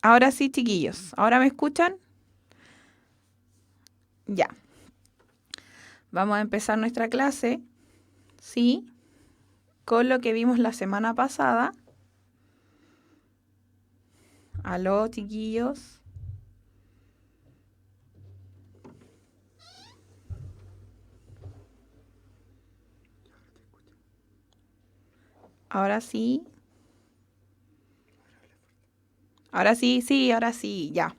Ahora sí, chiquillos. ¿Ahora me escuchan? Ya. Vamos a empezar nuestra clase, ¿sí? Con lo que vimos la semana pasada. Aló, chiquillos. Ahora sí. Ahora sí, sí, ahora sí, ya.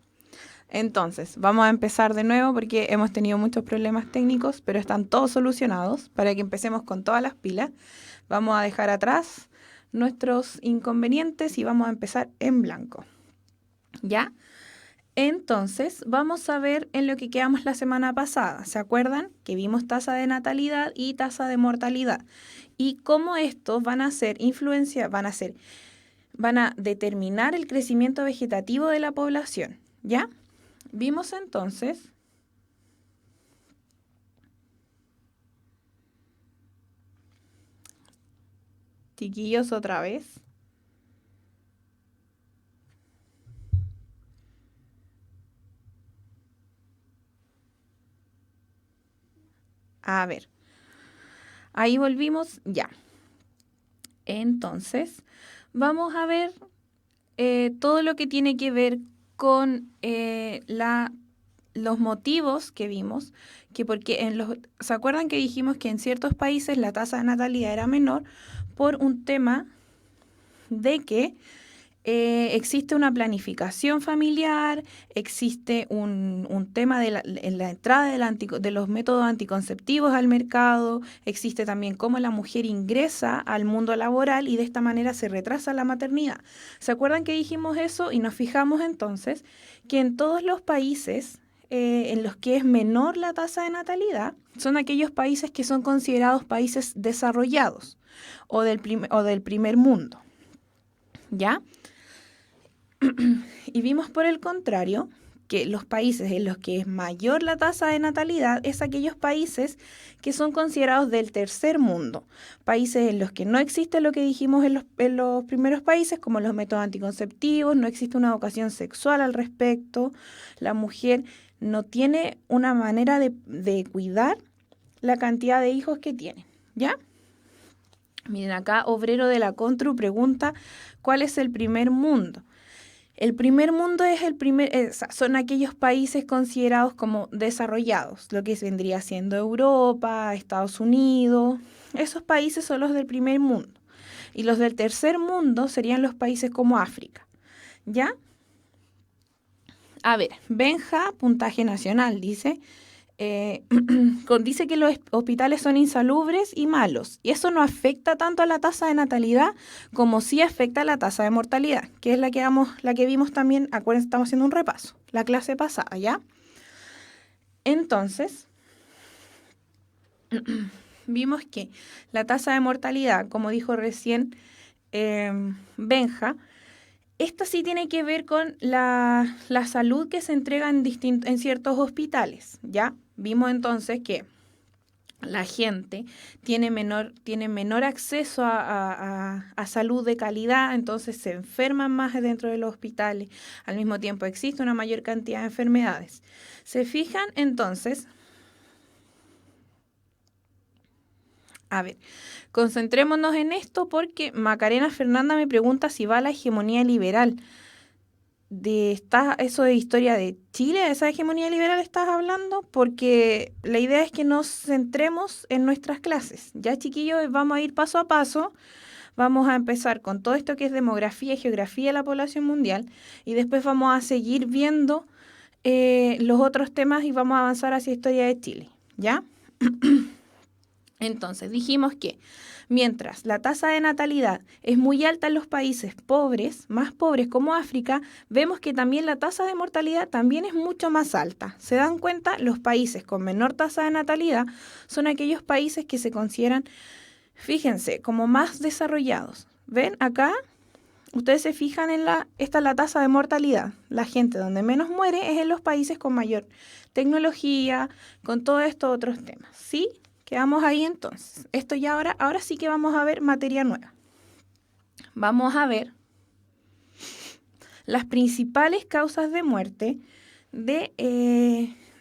Entonces, vamos a empezar de nuevo porque hemos tenido muchos problemas técnicos, pero están todos solucionados para que empecemos con todas las pilas. Vamos a dejar atrás nuestros inconvenientes y vamos a empezar en blanco. ¿Ya? Entonces, vamos a ver en lo que quedamos la semana pasada. ¿Se acuerdan? Que vimos tasa de natalidad y tasa de mortalidad. Y cómo estos van a ser influencia, van a determinar el crecimiento vegetativo de la población. ¿Ya? Vimos entonces chiquillos otra vez. A ver, ahí volvimos ya. Entonces, vamos a ver todo lo que tiene que ver con los motivos que vimos, que porque ¿se acuerdan que dijimos que en ciertos países la tasa de natalidad era menor por un tema de que existe una planificación familiar, existe un tema en la entrada de los métodos anticonceptivos al mercado, existe también cómo la mujer ingresa al mundo laboral y de esta manera se retrasa la maternidad. ¿Se acuerdan que dijimos eso? Y nos fijamos entonces que en todos los países en los que es menor la tasa de natalidad son aquellos países que son considerados países desarrollados o del primer mundo. ¿Ya? Y vimos por el contrario que los países en los que es mayor la tasa de natalidad es aquellos países que son considerados del tercer mundo, países en los que no existe lo que dijimos en los primeros países, como los métodos anticonceptivos, no existe una educación sexual al respecto, la mujer no tiene una manera de cuidar la cantidad de hijos que tiene, ¿ya? Miren acá, Obrero de la Contru pregunta, ¿cuál es el primer mundo? El primer mundo es son aquellos países considerados como desarrollados, lo que vendría siendo Europa, Estados Unidos. Esos países son los del primer mundo. Y los del tercer mundo serían los países como África. ¿Ya? A ver, Benja, puntaje nacional, dice. Dice que los hospitales son insalubres y malos, y eso no afecta tanto a la tasa de natalidad como sí afecta a la tasa de mortalidad, que es la que vimos también, acuérdense, estamos haciendo un repaso, la clase pasada, ¿ya? Entonces, vimos que la tasa de mortalidad, como dijo recién Benja, esta sí tiene que ver con la salud que se entrega en ciertos hospitales, ¿ya? Vimos entonces que la gente tiene menor acceso a salud de calidad, entonces se enferman más dentro de los hospitales. Al mismo tiempo existe una mayor cantidad de enfermedades. ¿Se fijan? Entonces, a ver, concentrémonos en esto porque Macarena Fernanda me pregunta si va a la hegemonía liberal. Eso de historia de Chile, esa hegemonía liberal estás hablando, porque la idea es que nos centremos en nuestras clases. Ya, chiquillos, vamos a ir paso a paso. Vamos a empezar con todo esto que es demografía y geografía de la población mundial y después vamos a seguir viendo los otros temas y vamos a avanzar hacia historia de Chile. ¿Ya? Entonces, dijimos que mientras la tasa de natalidad es muy alta en los países pobres, más pobres como África, vemos que también la tasa de mortalidad también es mucho más alta. ¿Se dan cuenta? Los países con menor tasa de natalidad son aquellos países que se consideran, fíjense, como más desarrollados. ¿Ven acá? Ustedes se fijan esta es la tasa de mortalidad. La gente donde menos muere es en los países con mayor tecnología, con todos estos otros temas. ¿Sí? Quedamos ahí entonces. Esto ya ahora sí que vamos a ver materia nueva. Vamos a ver las principales causas de muerte de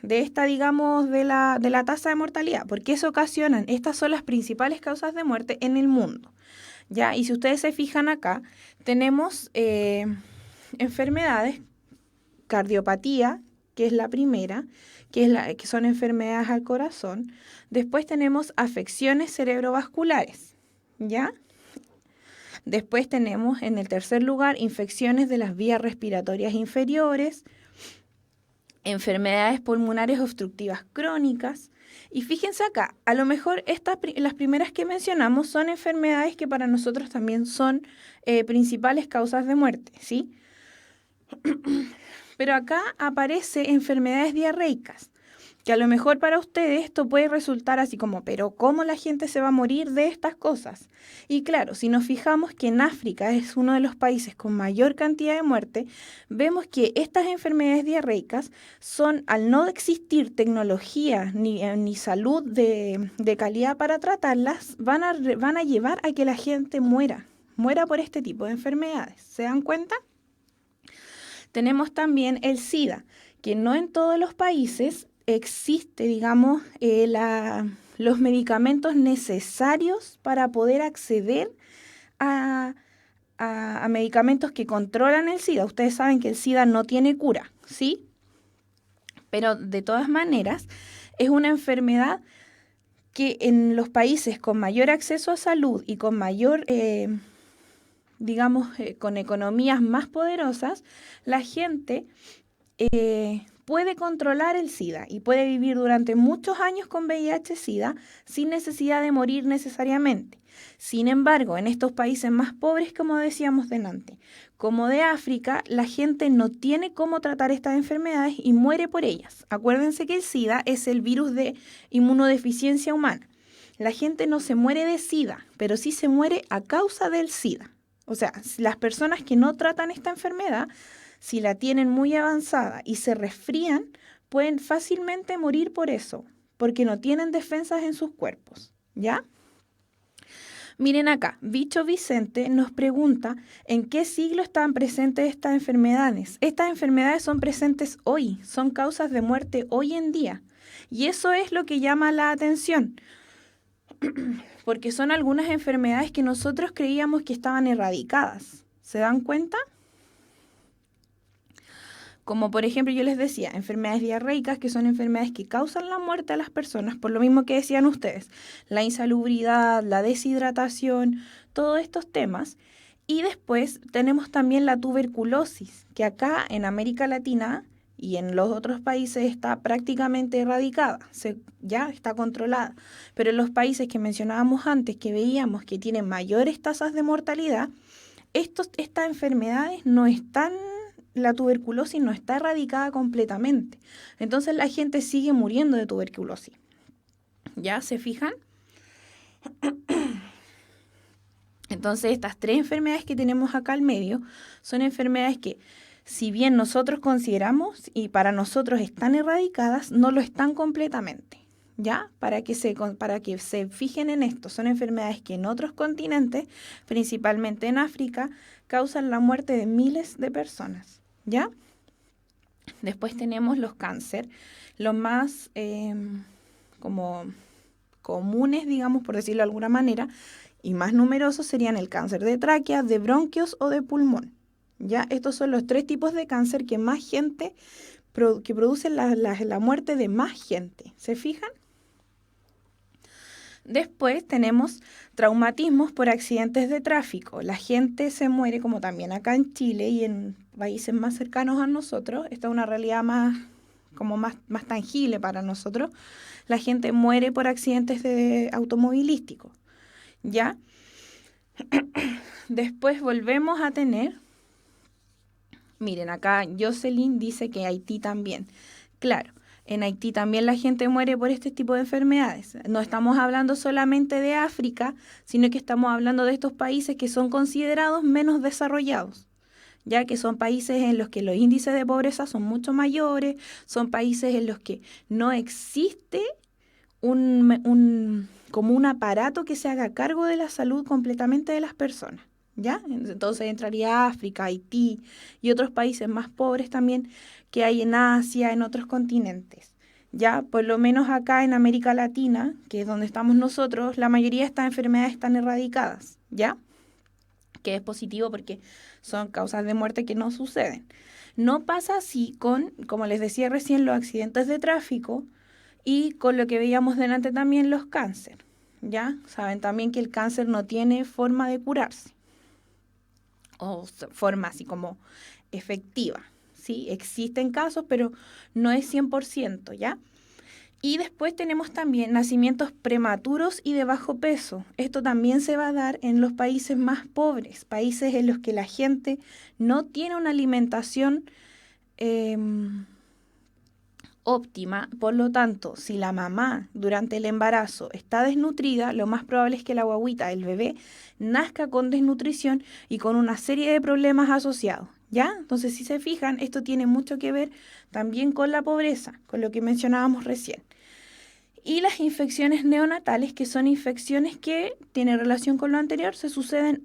esta, digamos, de la tasa de mortalidad, porque se ocasionan, estas son las principales causas de muerte en el mundo, ¿ya? Y si ustedes se fijan acá, tenemos enfermedades, cardiopatía, que es la primera, que son enfermedades al corazón. Después tenemos afecciones cerebrovasculares, ¿ya? Después tenemos en el tercer lugar infecciones de las vías respiratorias inferiores, enfermedades pulmonares obstructivas crónicas. Y fíjense acá, a lo mejor las primeras que mencionamos son enfermedades que para nosotros también son principales causas de muerte, ¿sí? Pero acá aparece enfermedades diarreicas, que a lo mejor para ustedes esto puede resultar así como, pero ¿cómo la gente se va a morir de estas cosas? Y claro, si nos fijamos que en África es uno de los países con mayor cantidad de muerte, vemos que estas enfermedades diarreicas son, al no existir tecnología ni salud de calidad para tratarlas, van a llevar a que la gente muera por este tipo de enfermedades. ¿Se dan cuenta? Tenemos también el SIDA, que no en todos los países existe, digamos, los medicamentos necesarios para poder acceder a medicamentos que controlan el SIDA. Ustedes saben que el SIDA no tiene cura, ¿sí? Pero de todas maneras es una enfermedad que en los países con mayor acceso a salud y con mayor, digamos, con economías más poderosas, la gente puede controlar el SIDA y puede vivir durante muchos años con VIH-Sida sin necesidad de morir necesariamente. Sin embargo, en estos países más pobres, como decíamos delante, como de África, la gente no tiene cómo tratar estas enfermedades y muere por ellas. Acuérdense que el SIDA es el virus de inmunodeficiencia humana. La gente no se muere de SIDA, pero sí se muere a causa del SIDA. O sea, las personas que no tratan esta enfermedad, si la tienen muy avanzada y se resfrían, pueden fácilmente morir por eso, porque no tienen defensas en sus cuerpos, ¿ya? Miren acá, Bicho Vicente nos pregunta en qué siglo están presentes estas enfermedades. Estas enfermedades son presentes hoy, son causas de muerte hoy en día. Y eso es lo que llama la atención, porque son algunas enfermedades que nosotros creíamos que estaban erradicadas. ¿Se dan cuenta? Como por ejemplo yo les decía, enfermedades diarreicas, que son enfermedades que causan la muerte a las personas, por lo mismo que decían ustedes, la insalubridad, la deshidratación, todos estos temas. Y después tenemos también la tuberculosis, que acá en América Latina y en los otros países está prácticamente erradicada, ya está controlada. Pero en los países que mencionábamos antes, que veíamos que tienen mayores tasas de mortalidad, estas enfermedades no están, la tuberculosis no está erradicada completamente. Entonces la gente sigue muriendo de tuberculosis. ¿Ya se fijan? Entonces estas tres enfermedades que tenemos acá al medio son enfermedades que, si bien nosotros consideramos y para nosotros están erradicadas, no lo están completamente. ¿Ya? Para que se fijen en esto, son enfermedades que en otros continentes, principalmente en África, causan la muerte de miles de personas. ¿Ya? Después tenemos los cánceres, los más como comunes, digamos, por decirlo de alguna manera, y más numerosos serían el cáncer de tráquea, de bronquios o de pulmón. ¿Ya? Estos son los tres tipos de cáncer que más gente, que producen la muerte de más gente. ¿Se fijan? Después tenemos traumatismos por accidentes de tráfico. La gente se muere, como también acá en Chile y en países más cercanos a nosotros. Esta es una realidad más tangible para nosotros. La gente muere por accidentes automovilísticos, ¿ya? Después volvemos a tener, miren, acá Jocelyn dice que Haití también. Claro, en Haití también la gente muere por este tipo de enfermedades. No estamos hablando solamente de África, sino que estamos hablando de estos países que son considerados menos desarrollados, ya que son países en los que los índices de pobreza son mucho mayores, son países en los que no existe como un aparato que se haga cargo de la salud completamente de las personas, ¿ya? Entonces entraría África, Haití y otros países más pobres también que hay en Asia, en otros continentes. Ya, por lo menos acá en América Latina, que es donde estamos nosotros, la mayoría de estas enfermedades están erradicadas, ¿ya? Que es positivo porque son causas de muerte que no suceden. No pasa así con, como les decía recién, los accidentes de tráfico y con lo que veíamos delante también los cánceres, ¿ya? Saben también que el cáncer no tiene forma de curarse o forma así como efectiva, ¿sí? Existen casos, pero no es 100%, ¿ya? Y después tenemos también nacimientos prematuros y de bajo peso. Esto también se va a dar en los países más pobres, países en los que la gente no tiene una alimentación eh, óptima. Por lo tanto, si la mamá durante el embarazo está desnutrida, lo más probable es que la guagüita, el bebé, nazca con desnutrición y con una serie de problemas asociados. ¿Ya? Entonces, si se fijan, esto tiene mucho que ver también con la pobreza, con lo que mencionábamos recién. Y las infecciones neonatales, que son infecciones que tienen relación con lo anterior, se suceden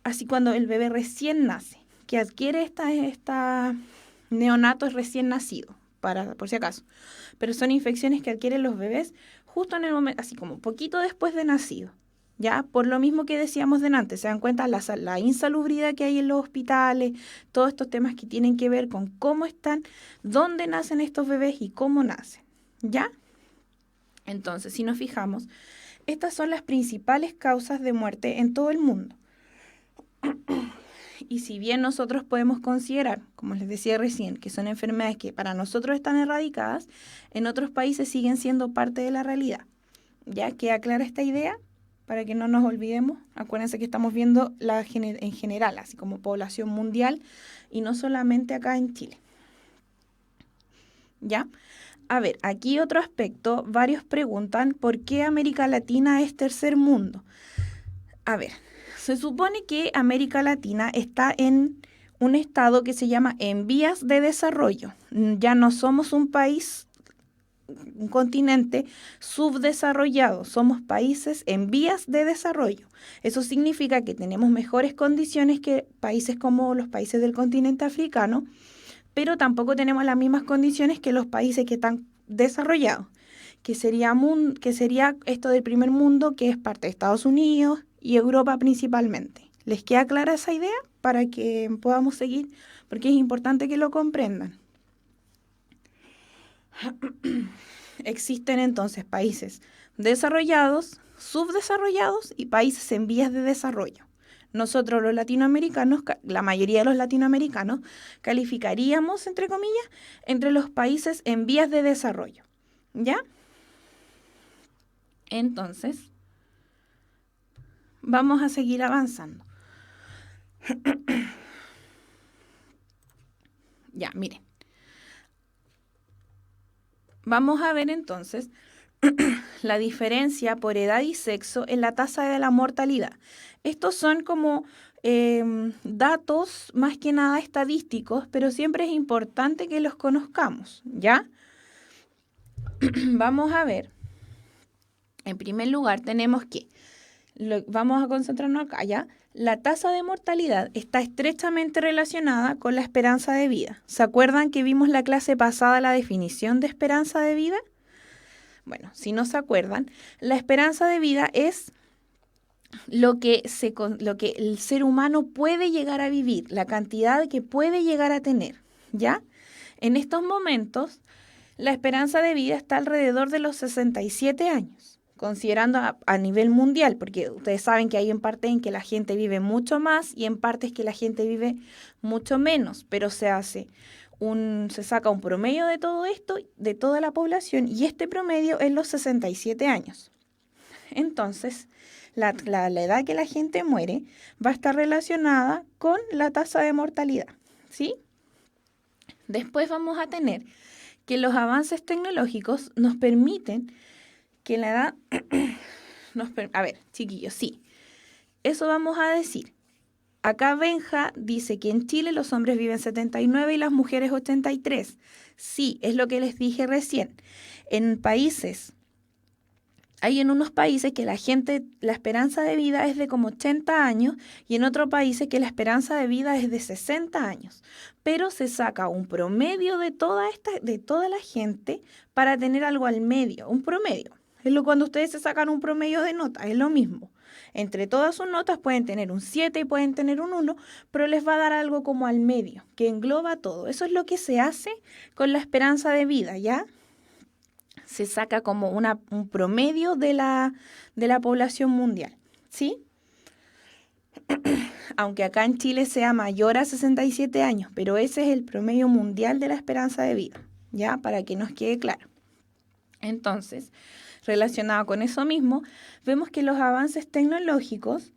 así cuando el bebé recién nace, que adquiere esta neonato es recién nacido, por si acaso. Pero son infecciones que adquieren los bebés justo en el momento, así como poquito después de nacido. Ya, por lo mismo que decíamos delante, se dan cuenta la insalubridad que hay en los hospitales, todos estos temas que tienen que ver con cómo están, dónde nacen estos bebés y cómo nacen. ¿Ya? Entonces, si nos fijamos, estas son las principales causas de muerte en todo el mundo. Y si bien nosotros podemos considerar, como les decía recién, que son enfermedades que para nosotros están erradicadas, en otros países siguen siendo parte de la realidad. ¿Ya? ¿Queda clara esta idea? Para que no nos olvidemos, acuérdense que estamos viendo en general, así como población mundial y no solamente acá en Chile. ¿Ya? A ver, aquí otro aspecto, varios preguntan por qué América Latina es tercer mundo. A ver, se supone que América Latina está en un estado que se llama en vías de desarrollo. Ya no somos un país, un continente subdesarrollado, somos países en vías de desarrollo. Eso significa que tenemos mejores condiciones que países como los países del continente africano, pero tampoco tenemos las mismas condiciones que los países que están desarrollados, que sería esto del primer mundo, que es parte de Estados Unidos y Europa principalmente. ¿Les queda clara esa idea? Para que podamos seguir, porque es importante que lo comprendan. Existen entonces países desarrollados, subdesarrollados y países en vías de desarrollo. Nosotros los latinoamericanos, la mayoría de los latinoamericanos, calificaríamos, entre comillas, entre los países en vías de desarrollo. ¿Ya? Entonces, vamos a seguir avanzando. Ya, miren. Vamos a ver entonces la diferencia por edad y sexo en la tasa de la mortalidad. Estos son como datos más que nada estadísticos, pero siempre es importante que los conozcamos, ¿ya? Vamos a ver. En primer lugar, tenemos que, vamos a concentrarnos acá, ¿ya? La tasa de mortalidad está estrechamente relacionada con la esperanza de vida. ¿Se acuerdan que vimos la clase pasada la definición de esperanza de vida? Bueno, si no se acuerdan, la esperanza de vida es lo que el ser humano puede llegar a vivir, la cantidad que puede llegar a tener, ¿ya? En estos momentos, la esperanza de vida está alrededor de los 67 años. Considerando a nivel mundial, porque ustedes saben que hay en parte en que la gente vive mucho más y en partes que la gente vive mucho menos, pero se saca un promedio de todo esto, de toda la población, y este promedio es los 67 años. Entonces, la edad que la gente muere va a estar relacionada con la tasa de mortalidad, ¿sí? Después vamos a tener que los avances tecnológicos nos permiten que la edad, a ver, chiquillos, sí, eso vamos a decir. Acá Benja dice que en Chile los hombres viven 79 y las mujeres 83. Sí, es lo que les dije recién. En países Hay en unos países que la esperanza de vida es de como 80 años y en otros países que la esperanza de vida es de 60 años. Pero se saca un promedio de toda la gente para tener algo al medio, un promedio. Cuando ustedes se sacan un promedio de notas, es lo mismo. Entre todas sus notas pueden tener un 7 y pueden tener un 1, pero les va a dar algo como al medio, que engloba todo. Eso es lo que se hace con la esperanza de vida, ¿ya? Se saca como un promedio de la población mundial, ¿sí? Aunque acá en Chile sea mayor a 67 años, pero ese es el promedio mundial de la esperanza de vida, ¿ya? Para que nos quede claro. Entonces, relacionado con eso mismo, vemos que los avances tecnológicos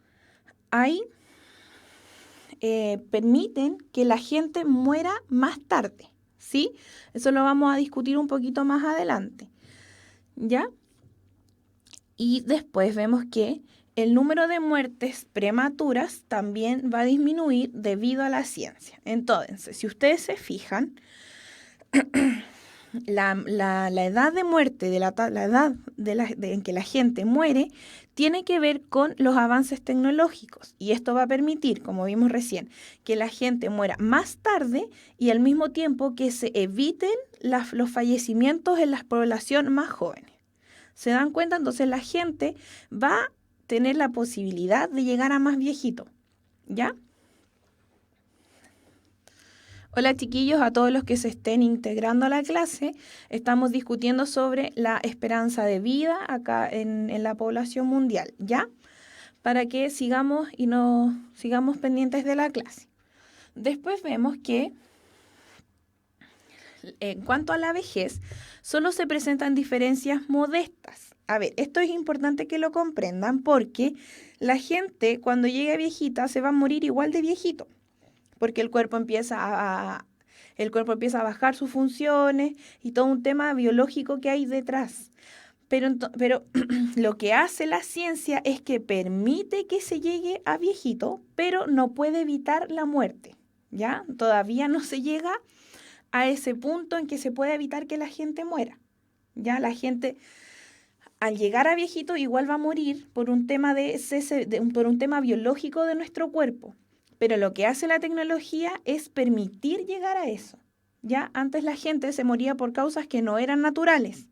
permiten que la gente muera más tarde, ¿sí? Eso lo vamos a discutir un poquito más adelante, ¿ya? Y después vemos que el número de muertes prematuras también va a disminuir debido a la ciencia. Entonces, si ustedes se fijan, la edad de muerte, la edad en que la gente muere, tiene que ver con los avances tecnológicos. Y esto va a permitir, como vimos recién, que la gente muera más tarde y al mismo tiempo que se eviten los fallecimientos en la población más jóvenes. ¿Se dan cuenta? Entonces la gente va a tener la posibilidad de llegar a más viejito, ¿ya? Hola chiquillos, a todos los que se estén integrando a la clase, estamos discutiendo sobre la esperanza de vida acá en la población mundial, ¿ya? Para que sigamos y nos sigamos pendientes de la clase. Después vemos que en cuanto a la vejez, solo se presentan diferencias modestas. A ver, esto es importante que lo comprendan porque la gente cuando llegue viejita se va a morir igual de viejito, porque el cuerpo empieza a bajar sus funciones y todo un tema biológico que hay detrás. Pero lo que hace la ciencia es que permite que se llegue a viejito, pero no puede evitar la muerte, ¿ya? Todavía no se llega a ese punto en que se puede evitar que la gente muera. Ya la gente al llegar a viejito igual va a morir por un tema por un tema biológico de nuestro cuerpo. Pero lo que hace la tecnología es permitir llegar a eso. Ya antes la gente se moría por causas que no eran naturales.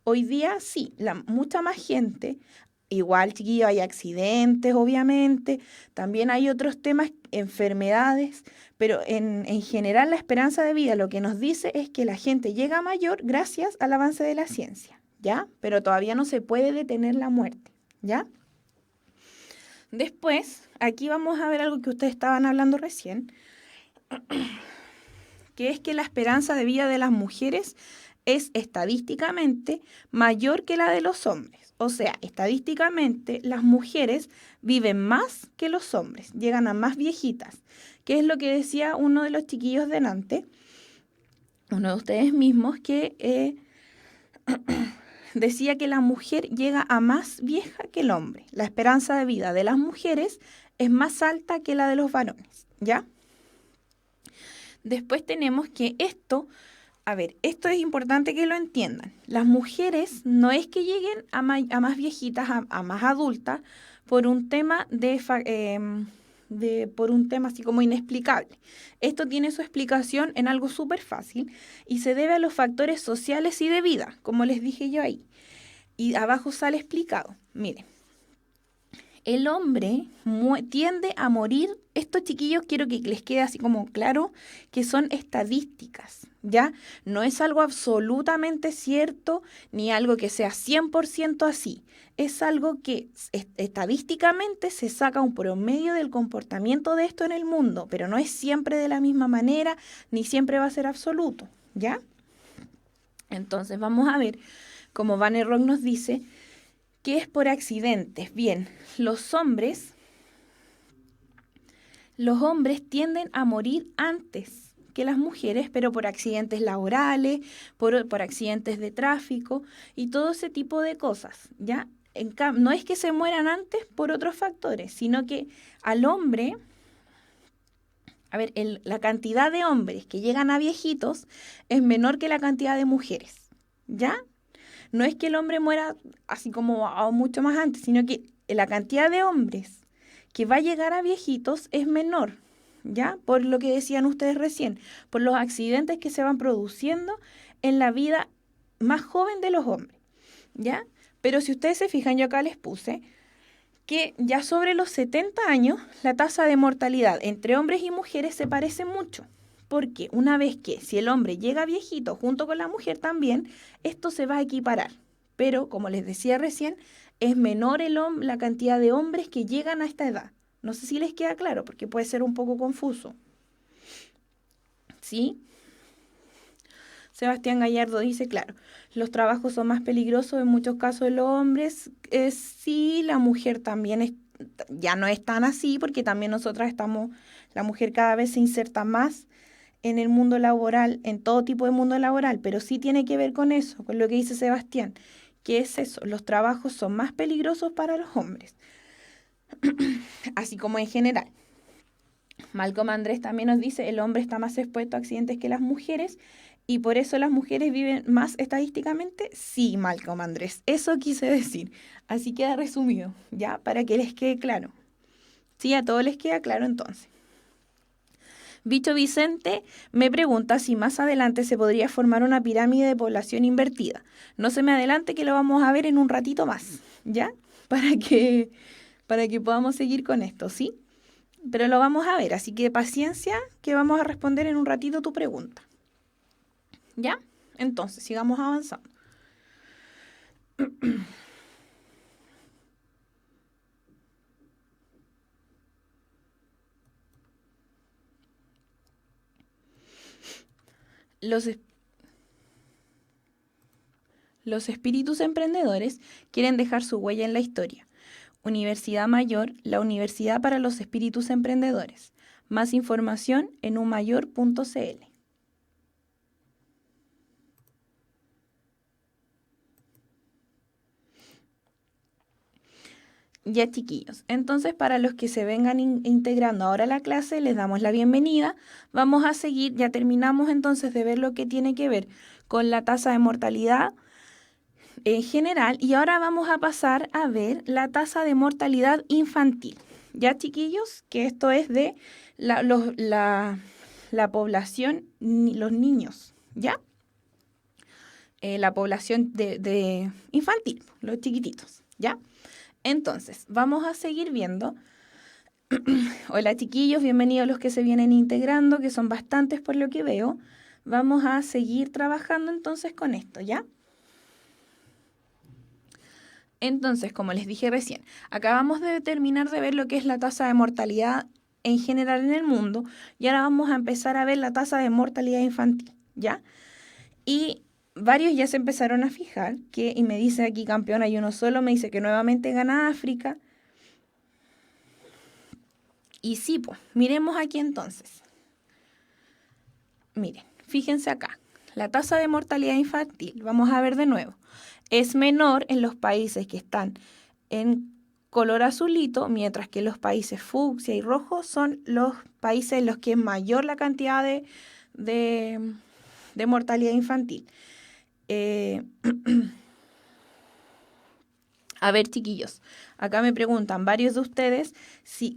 Hoy día sí, mucha más gente. Igual, chiquillo, hay accidentes, obviamente. También hay otros temas, enfermedades. Pero en general la esperanza de vida lo que nos dice es que la gente llega mayor gracias al avance de la ciencia, ¿ya? Pero todavía no se puede detener la muerte, ¿ya? Después, aquí vamos a ver algo que ustedes estaban hablando recién, que es que la esperanza de vida de las mujeres es estadísticamente mayor que la de los hombres. O sea, estadísticamente las mujeres viven más que los hombres, llegan a más viejitas, que es lo que decía uno de los chiquillos delante, uno de ustedes mismos, que decía que la mujer llega a más vieja que el hombre. La esperanza de vida de las mujeres es más alta que la de los varones, ¿ya? Después tenemos que esto es importante que lo entiendan. Las mujeres no es que lleguen a más viejitas, a más adultas, por un tema por un tema así como inexplicable. Esto tiene su explicación en algo súper fácil y se debe a los factores sociales y de vida, como les dije yo ahí. Y abajo sale explicado. Miren, el hombre tiende a morir. Estos chiquillos quiero que les quede así como claro que son estadísticas, ¿ya? No es algo absolutamente cierto ni algo que sea 100% así. Es algo que estadísticamente se saca un promedio del comportamiento de esto en el mundo, pero no es siempre de la misma manera ni siempre va a ser absoluto, ¿ya? Entonces vamos a ver, como Van Rock nos dice, que es por accidentes. Bien, los hombres tienden a morir antes que las mujeres, pero por accidentes laborales, por accidentes de tráfico y todo ese tipo de cosas, ¿ya? No es que se mueran antes por otros factores, sino que al hombre, la cantidad de hombres que llegan a viejitos es menor que la cantidad de mujeres, ¿ya? no es que el hombre muera así como mucho más antes, sino que la cantidad de hombres que va a llegar a viejitos es menor, ¿ya? Por lo que decían ustedes recién, por los accidentes que se van produciendo en la vida más joven de los hombres, ¿ya? Pero si ustedes se fijan, yo acá les puse que ya sobre los 70 años la tasa de mortalidad entre hombres y mujeres se parece mucho. Porque una vez que si el hombre llega viejito junto con la mujer también, esto se va a equiparar. Pero, como les decía recién, es menor la cantidad de hombres que llegan a esta edad. No sé si les queda claro, porque puede ser un poco confuso. ¿Sí? Sebastián Gallardo dice, claro, los trabajos son más peligrosos en muchos casos de los hombres. Sí, la mujer también ya no es tan así, porque también la mujer cada vez se inserta más en el mundo laboral, en todo tipo de mundo laboral, pero sí tiene que ver con eso, con lo que dice Sebastián, que es eso, los trabajos son más peligrosos para los hombres, así como en general. Malcolm Andrés también nos dice, el hombre está más expuesto a accidentes que las mujeres y por eso las mujeres viven más estadísticamente. Sí, Malcolm Andrés, eso quise decir. Así queda resumido, ¿ya? Para que les quede claro. Sí, a todos les queda claro entonces. Bicho Vicente me pregunta si más adelante se podría formar una pirámide de población invertida. No se me adelante que lo vamos a ver en un ratito más, ¿ya? Para que podamos seguir con esto, ¿sí? Pero lo vamos a ver, así que paciencia que vamos a responder en un ratito tu pregunta. ¿Ya? Entonces, sigamos avanzando. Los espíritus emprendedores quieren dejar su huella en la historia. Universidad Mayor, la Universidad para los Espíritus Emprendedores. Más información en unmayor.cl. Ya, chiquillos, entonces para los que se vengan integrando ahora a la clase, les damos la bienvenida. Vamos a seguir, ya terminamos entonces de ver lo que tiene que ver con la tasa de mortalidad en general y ahora vamos a pasar a ver la tasa de mortalidad infantil. Ya, chiquillos, que esto es de la población, los niños, ¿ya? La población de infantil, los chiquititos, ¿ya? Entonces, vamos a seguir viendo. Hola chiquillos, bienvenidos los que se vienen integrando, que son bastantes por lo que veo. Vamos a seguir trabajando entonces con esto, ¿ya? Entonces, como les dije recién, acabamos de terminar de ver lo que es la tasa de mortalidad en general en el mundo y ahora vamos a empezar a ver la tasa de mortalidad infantil, ¿ya? Y varios ya se empezaron a fijar y me dice aquí campeón, hay uno solo, me dice que nuevamente gana África. Y sí, pues, miremos aquí entonces. Miren, fíjense acá, la tasa de mortalidad infantil, vamos a ver de nuevo, es menor en los países que están en color azulito, mientras que los países fucsia y rojo son los países en los que es mayor la cantidad de mortalidad infantil. A ver, chiquillos, acá me preguntan varios de ustedes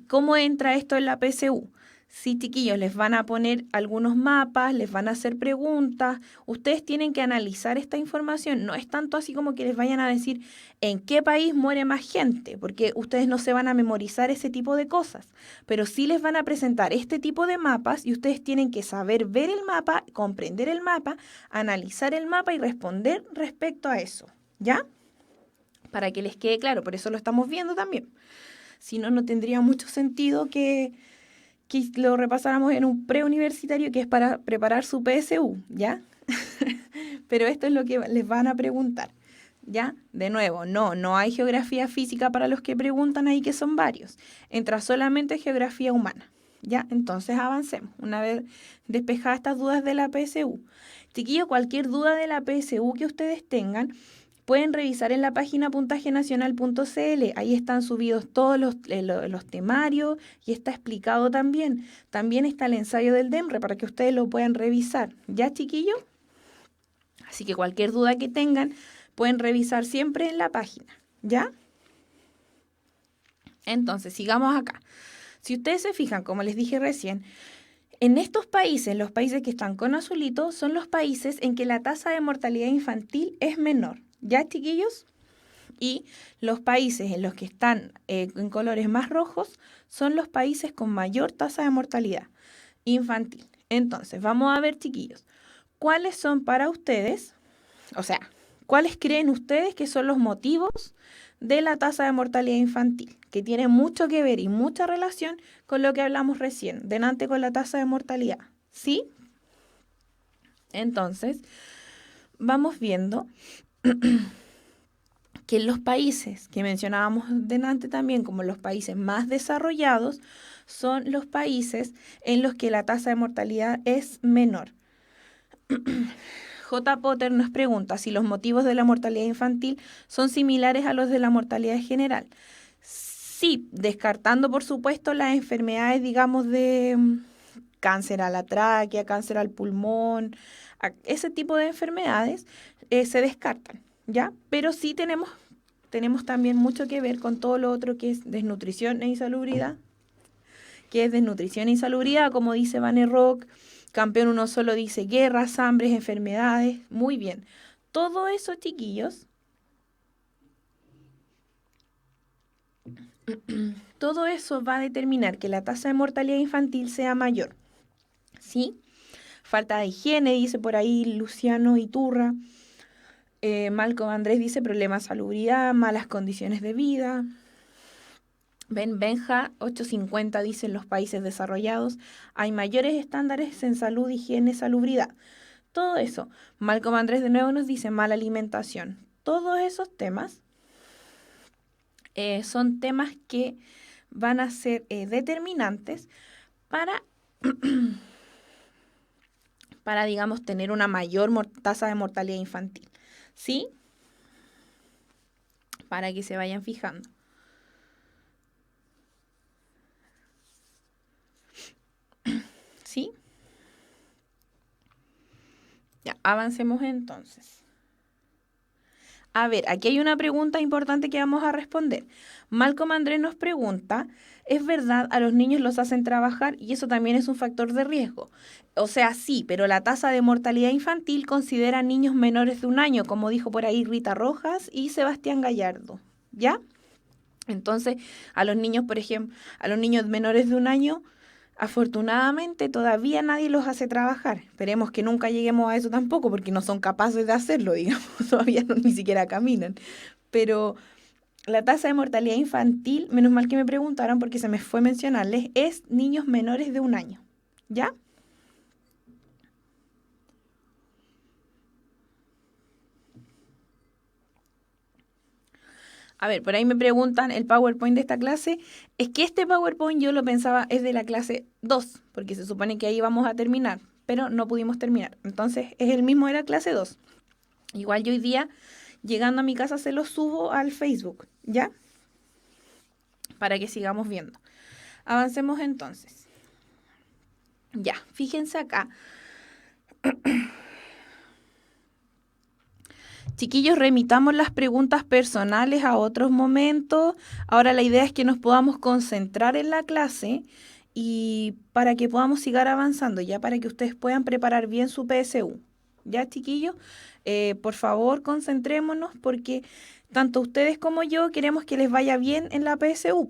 cómo entra esto en la PSU. Sí, chiquillos, les van a poner algunos mapas, les van a hacer preguntas. Ustedes tienen que analizar esta información. No es tanto así como que les vayan a decir en qué país muere más gente, porque ustedes no se van a memorizar ese tipo de cosas. Pero sí les van a presentar este tipo de mapas y ustedes tienen que saber ver el mapa, comprender el mapa, analizar el mapa y responder respecto a eso. ¿Ya? Para que les quede claro, por eso lo estamos viendo también. Si no, no tendría mucho sentido que lo repasáramos en un preuniversitario que es para preparar su PSU, ¿ya? Pero esto es lo que les van a preguntar, ¿ya? De nuevo, no hay geografía física para los que preguntan ahí, que son varios. Entra solamente geografía humana, ¿ya? Entonces avancemos, una vez despejadas estas dudas de la PSU. Chiquillos, cualquier duda de la PSU que ustedes tengan, pueden revisar en la página puntajenacional.cl. Ahí están subidos todos los temarios y está explicado también. También está el ensayo del DEMRE para que ustedes lo puedan revisar. ¿Ya, chiquillos? Así que cualquier duda que tengan, Pueden revisar siempre en la página, ¿ya? Entonces, sigamos acá. Si ustedes se fijan, como les dije recién, en estos países, los países que están con azulito, son los países en que la tasa de mortalidad infantil es menor. ¿Ya, chiquillos? Y los países en los que están en colores más rojos son los países con mayor tasa de mortalidad infantil. Entonces, vamos a ver, chiquillos, ¿cuáles son para ustedes, o sea, cuáles creen ustedes que son los motivos de la tasa de mortalidad infantil? Que tiene mucho que ver y mucha relación con lo que hablamos recién, delante con la tasa de mortalidad. ¿Sí? Entonces, vamos viendo que en los países que mencionábamos delante también como los países más desarrollados son los países en los que la tasa de mortalidad es menor. J. Potter nos pregunta si los motivos de la mortalidad infantil son similares a los de la mortalidad general. Sí, descartando por supuesto las enfermedades, digamos, de cáncer a la tráquea, cáncer al pulmón, ese tipo de enfermedades se descartan, ¿ya? Pero sí tenemos también mucho que ver con todo lo otro que es desnutrición e insalubridad, como dice Vane Rock. Campeón Uno Solo dice guerras, hambres, enfermedades. Muy bien. Todo eso, chiquillos, todo eso va a determinar que la tasa de mortalidad infantil sea mayor. ¿Sí? Falta de higiene, dice por ahí Luciano Iturra. Malcolm Andrés dice problemas de salubridad, malas condiciones de vida. Benja 850 dice en los países desarrollados hay mayores estándares en salud, higiene, salubridad. Todo eso. Malcolm Andrés de nuevo nos dice mala alimentación. Todos esos temas son temas que van a ser determinantes para, para, digamos, tener una mayor tasa de mortalidad infantil. ¿Sí? Para que se vayan fijando. ¿Sí? Ya, avancemos entonces. A ver, aquí hay una pregunta importante que vamos a responder. Malcolm Andrés nos pregunta, ¿es verdad a los niños los hacen trabajar y eso también es un factor de riesgo? O sea, sí, pero la tasa de mortalidad infantil considera niños menores de 1 año, como dijo por ahí Rita Rojas y Sebastián Gallardo, ¿ya? Entonces, a los niños, por ejemplo, a los niños menores de 1 año, afortunadamente todavía nadie los hace trabajar. Esperemos que nunca lleguemos a eso tampoco, porque no son capaces de hacerlo, digamos, todavía ni siquiera caminan. Pero la tasa de mortalidad infantil, menos mal que me preguntaron porque se me fue mencionarles, es niños menores de 1 año. ¿Ya? A ver, por ahí me preguntan el PowerPoint de esta clase. Es que este PowerPoint yo lo pensaba es de la clase 2, porque se supone que ahí vamos a terminar, pero no pudimos terminar. Entonces es el mismo de la clase 2. Igual yo hoy día, llegando a mi casa, se lo subo al Facebook, ¿ya? Para que sigamos viendo. Avancemos entonces. Ya, fíjense acá. Chiquillos, remitamos las preguntas personales a otros momentos. Ahora la idea es que nos podamos concentrar en la clase y para que podamos seguir avanzando, ya para que ustedes puedan preparar bien su PSU. ¿Ya, chiquillos? Por favor, concentrémonos porque tanto ustedes como yo queremos que les vaya bien en la PSU,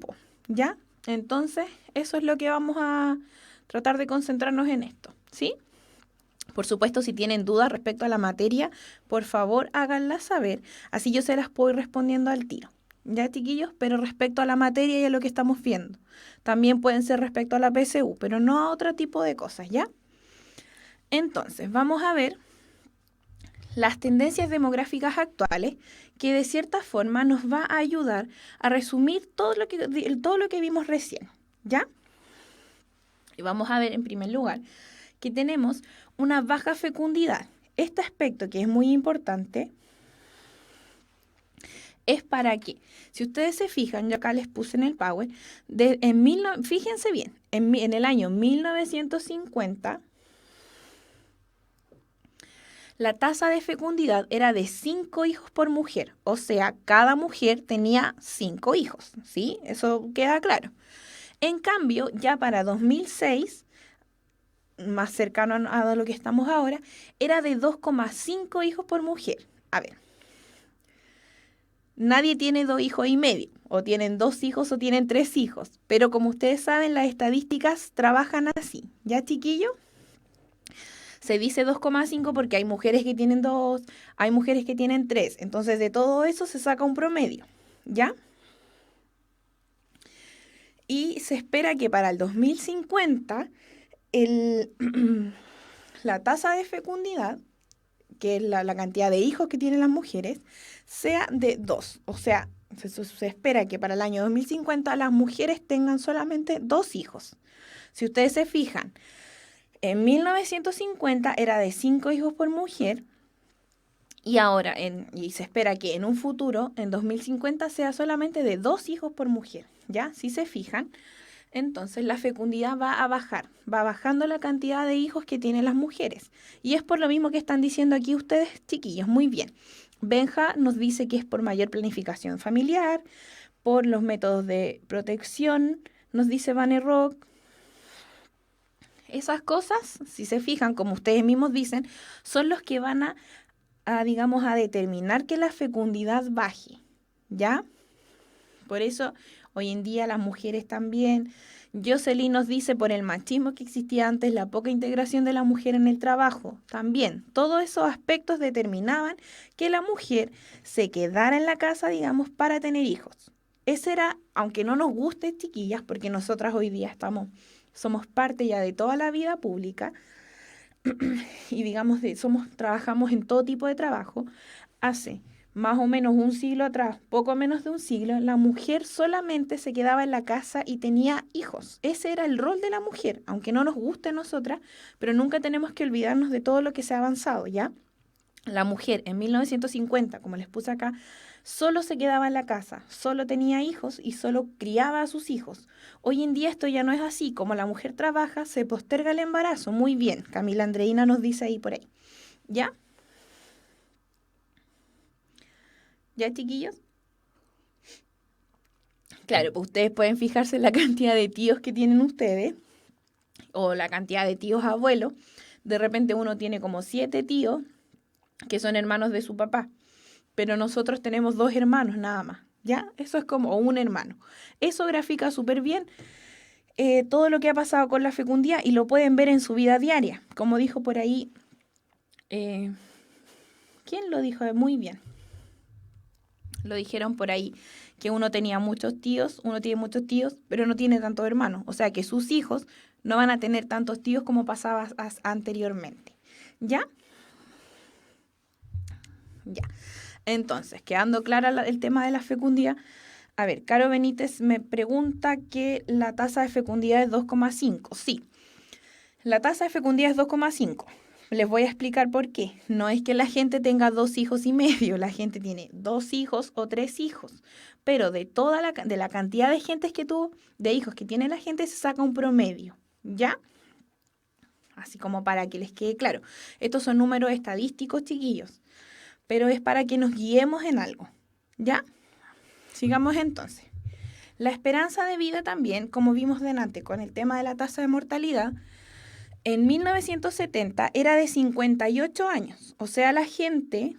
¿ya? Entonces, eso es lo que vamos a tratar de concentrarnos en esto, ¿sí? Por supuesto, si tienen dudas respecto a la materia, por favor háganlas saber. Así yo se las puedo ir respondiendo al tiro. ¿Ya, chiquillos? Pero respecto a la materia y a lo que estamos viendo. También pueden ser respecto a la PSU, pero no a otro tipo de cosas, ¿ya? Entonces, vamos a ver las tendencias demográficas actuales que de cierta forma nos va a ayudar a resumir todo lo que vimos recién, ¿ya? Y vamos a ver en primer lugar que tenemos una baja fecundidad. Este aspecto que es muy importante es para que, si ustedes se fijan, yo acá les puse en el Power, fíjense bien, en el año 1950, la tasa de fecundidad era de 5 hijos por mujer, o sea, cada mujer tenía 5 hijos, ¿sí? Eso queda claro. En cambio, ya para 2006, más cercano a lo que estamos ahora, era de 2,5 hijos por mujer. A ver, nadie tiene 2,5 hijos, o tienen 2 hijos o tienen 3 hijos, pero como ustedes saben, las estadísticas trabajan así, ¿ya, chiquillo? Se dice 2,5 porque hay mujeres que tienen 2, hay mujeres que tienen 3. Entonces, de todo eso se saca un promedio, ¿ya? Y se espera que para el 2050 el, la tasa de fecundidad, que es la cantidad de hijos que tienen las mujeres, sea de 2. O sea, se espera que para el año 2050 las mujeres tengan solamente 2 hijos. Si ustedes se fijan, en 1950 era de 5 hijos por mujer y ahora, y se espera que en un futuro, en 2050, sea solamente de 2 hijos por mujer, ¿ya? Si se fijan, entonces la fecundidad va a bajar, va bajando la cantidad de hijos que tienen las mujeres. Y es por lo mismo que están diciendo aquí ustedes, chiquillos, muy bien. Benja nos dice que es por mayor planificación familiar, por los métodos de protección, nos dice Vane Rock. Esas cosas, si se fijan, como ustedes mismos dicen, son los que van digamos, a determinar que la fecundidad baje, ¿ya? Por eso, hoy en día las mujeres también. Jocelyn nos dice por el machismo que existía antes, la poca integración de la mujer en el trabajo. También, todos esos aspectos determinaban que la mujer se quedara en la casa, digamos, para tener hijos. Ese era, aunque no nos guste, chiquillas, porque nosotras hoy día somos parte ya de toda la vida pública y digamos, trabajamos en todo tipo de trabajo. Hace más o menos un siglo atrás, poco menos de un siglo, la mujer solamente se quedaba en la casa y tenía hijos. Ese era el rol de la mujer, aunque no nos guste a nosotras, pero nunca tenemos que olvidarnos de todo lo que se ha avanzado, ¿ya? La mujer en 1950, como les puse acá, solo se quedaba en la casa, solo tenía hijos y solo criaba a sus hijos. Hoy en día esto ya no es así, como la mujer trabaja, se posterga el embarazo. Muy bien, Camila Andreina nos dice ahí por ahí. ¿Ya? ¿Ya, chiquillos? Claro, pues ustedes pueden fijarse en la cantidad de tíos que tienen ustedes o la cantidad de tíos abuelos. De repente uno tiene como 7 tíos que son hermanos de su papá, pero nosotros tenemos 2 hermanos nada más, ¿ya? Eso es como un hermano. Eso grafica súper bien todo lo que ha pasado con la fecundidad y lo pueden ver en su vida diaria. Como dijo por ahí, ¿quién lo dijo? Muy bien. Lo dijeron por ahí, que uno tiene muchos tíos, pero no tiene tantos hermanos. O sea que sus hijos no van a tener tantos tíos como pasaba anteriormente. ¿Ya? Ya. Entonces, quedando clara el tema de la fecundidad, a ver, Caro Benítez me pregunta que la tasa de fecundidad es 2,5. Sí, la tasa de fecundidad es 2,5. Les voy a explicar por qué. No es que la gente tenga 2,5 hijos, la gente tiene 2 hijos o 3 hijos, pero de la cantidad de de hijos que tiene la gente se saca un promedio, ¿ya? Así como para que les quede claro. Estos son números estadísticos, chiquillos, pero es para que nos guiemos en algo, ¿ya? Sigamos entonces. La esperanza de vida también, como vimos delante con el tema de la tasa de mortalidad, en 1970 era de 58 años. O sea, la gente,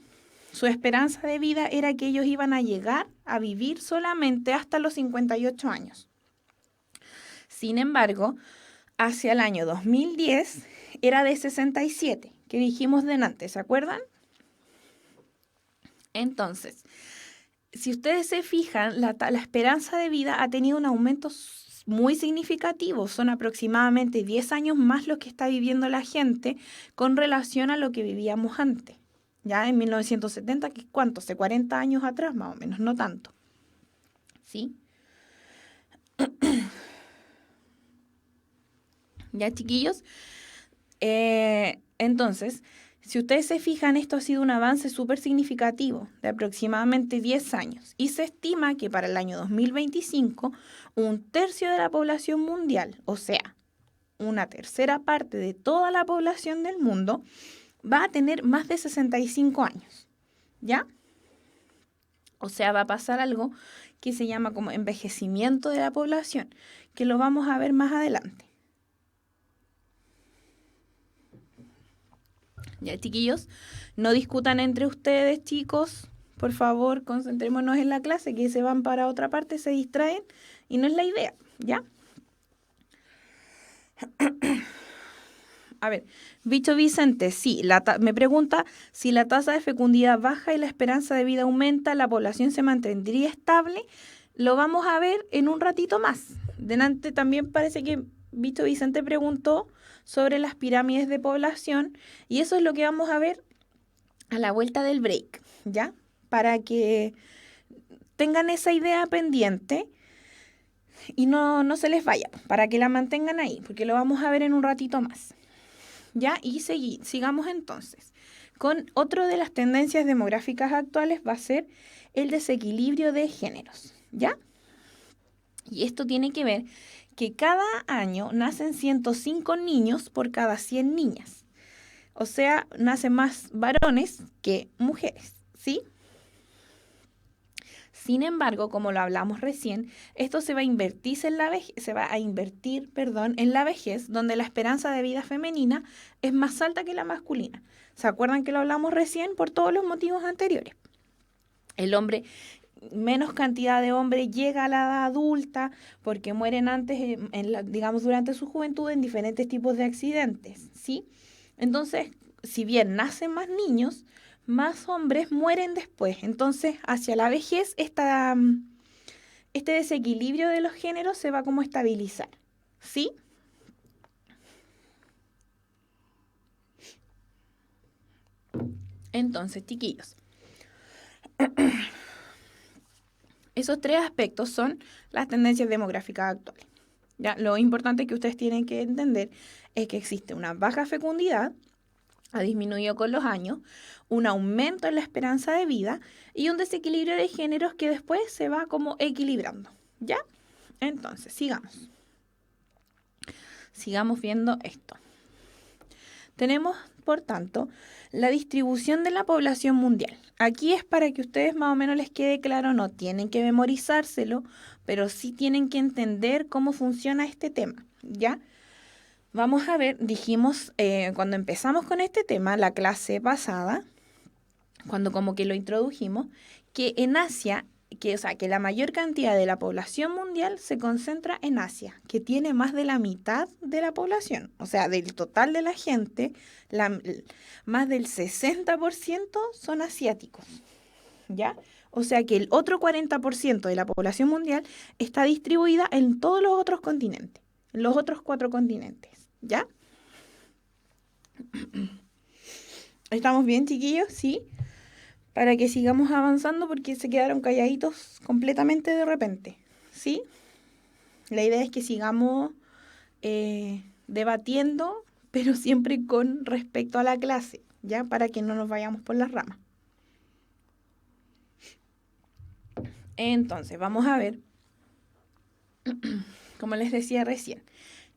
su esperanza de vida era que ellos iban a llegar a vivir solamente hasta los 58 años. Sin embargo, hacia el año 2010 era de 67, que dijimos delante, ¿se acuerdan? Entonces, si ustedes se fijan, la esperanza de vida ha tenido un aumento muy significativo. Son aproximadamente 10 años más los que está viviendo la gente con relación a lo que vivíamos antes. Ya en 1970, que ¿cuánto? Hace 40 años atrás, más o menos, no tanto. ¿Sí? ¿Ya, chiquillos? Entonces, si ustedes se fijan, esto ha sido un avance súper significativo de aproximadamente 10 años y se estima que para el año 2025 un tercio de la población mundial, o sea, una tercera parte de toda la población del mundo, va a tener más de 65 años, ¿ya? O sea, va a pasar algo que se llama como envejecimiento de la población, que lo vamos a ver más adelante. Ya, chiquillos, no discutan entre ustedes, chicos. Por favor, concentrémonos en la clase, que se van para otra parte, se distraen y no es la idea, ¿ya? A ver, Bicho Vicente, sí, me pregunta si la tasa de fecundidad baja y la esperanza de vida aumenta, ¿la población se mantendría estable? Lo vamos a ver en un ratito más. Delante también parece que Bicho Vicente preguntó sobre las pirámides de población y eso es lo que vamos a ver a la vuelta del break, ¿ya? Para que tengan esa idea pendiente y no se les vaya, para que la mantengan ahí, porque lo vamos a ver en un ratito más. ¿Ya? Y sigamos entonces. Con otro de las tendencias demográficas actuales va a ser el desequilibrio de géneros, ¿ya? Y esto tiene que ver que cada año nacen 105 niños por cada 100 niñas. O sea, nacen más varones que mujeres, ¿sí? Sin embargo, como lo hablamos recién, esto se va a invertir en la vejez, donde la esperanza de vida femenina es más alta que la masculina. ¿Se acuerdan que lo hablamos recién por todos los motivos anteriores? El hombre, menos cantidad de hombres llega a la edad adulta porque mueren antes, digamos, durante su juventud en diferentes tipos de accidentes, ¿sí? Entonces, si bien nacen más niños, más hombres mueren después. Entonces, hacia la vejez, este desequilibrio de los géneros se va como a estabilizar, ¿sí? Entonces, chiquillos, esos tres aspectos son las tendencias demográficas actuales. ¿Ya? Lo importante que ustedes tienen que entender es que existe una baja fecundidad, ha disminuido con los años, un aumento en la esperanza de vida y un desequilibrio de géneros que después se va como equilibrando, ¿ya? Entonces, sigamos viendo esto. Tenemos, por tanto, la distribución de la población mundial. Aquí es para que ustedes más o menos les quede claro, no tienen que memorizárselo, pero sí tienen que entender cómo funciona este tema, ¿ya? Vamos a ver, dijimos cuando empezamos con este tema, la clase pasada, cuando como que lo introdujimos, que en Asia, que la mayor cantidad de la población mundial se concentra en Asia, que tiene más de la mitad de la población, o sea, del total de la gente, más del 60% son asiáticos, ¿ya? O sea que el otro 40% de la población mundial está distribuida en todos los otros continentes, en los otros 4 continentes. ¿Ya? ¿Estamos bien, chiquillos? ¿Sí? Para que sigamos avanzando porque se quedaron calladitos completamente de repente. ¿Sí? La idea es que sigamos debatiendo, pero siempre con respecto a la clase, ¿ya? Para que no nos vayamos por las ramas. Entonces, vamos a ver, como les decía recién,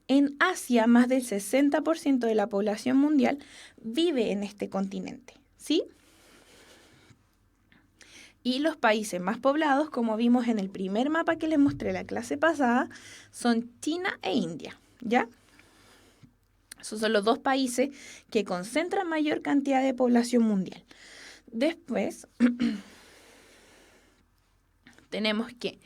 en Asia, más del 60% de la población mundial vive en este continente, ¿sí? Y los países más poblados, como vimos en el primer mapa que les mostré la clase pasada, son China e India, ¿ya? Esos son los dos países que concentran mayor cantidad de población mundial. Después, tenemos que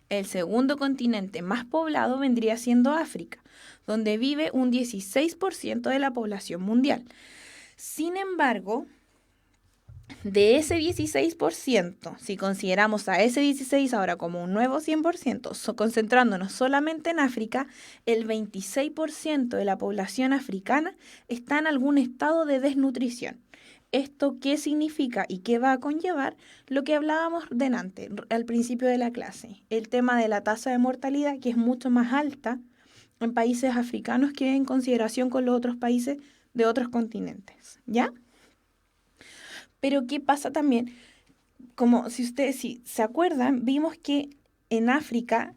el segundo continente más poblado vendría siendo África, donde vive un 16% de la población mundial. Sin embargo, de ese 16%, si consideramos a ese 16 ahora como un nuevo 100%, concentrándonos solamente en África, el 26% de la población africana está en algún estado de desnutrición. ¿Esto qué significa y qué va a conllevar? Lo que hablábamos delante, al principio de la clase, el tema de la tasa de mortalidad, que es mucho más alta en países africanos que en consideración con los otros países de otros continentes, ¿ya? Pero ¿qué pasa también? Como si ustedes si se acuerdan, vimos que en África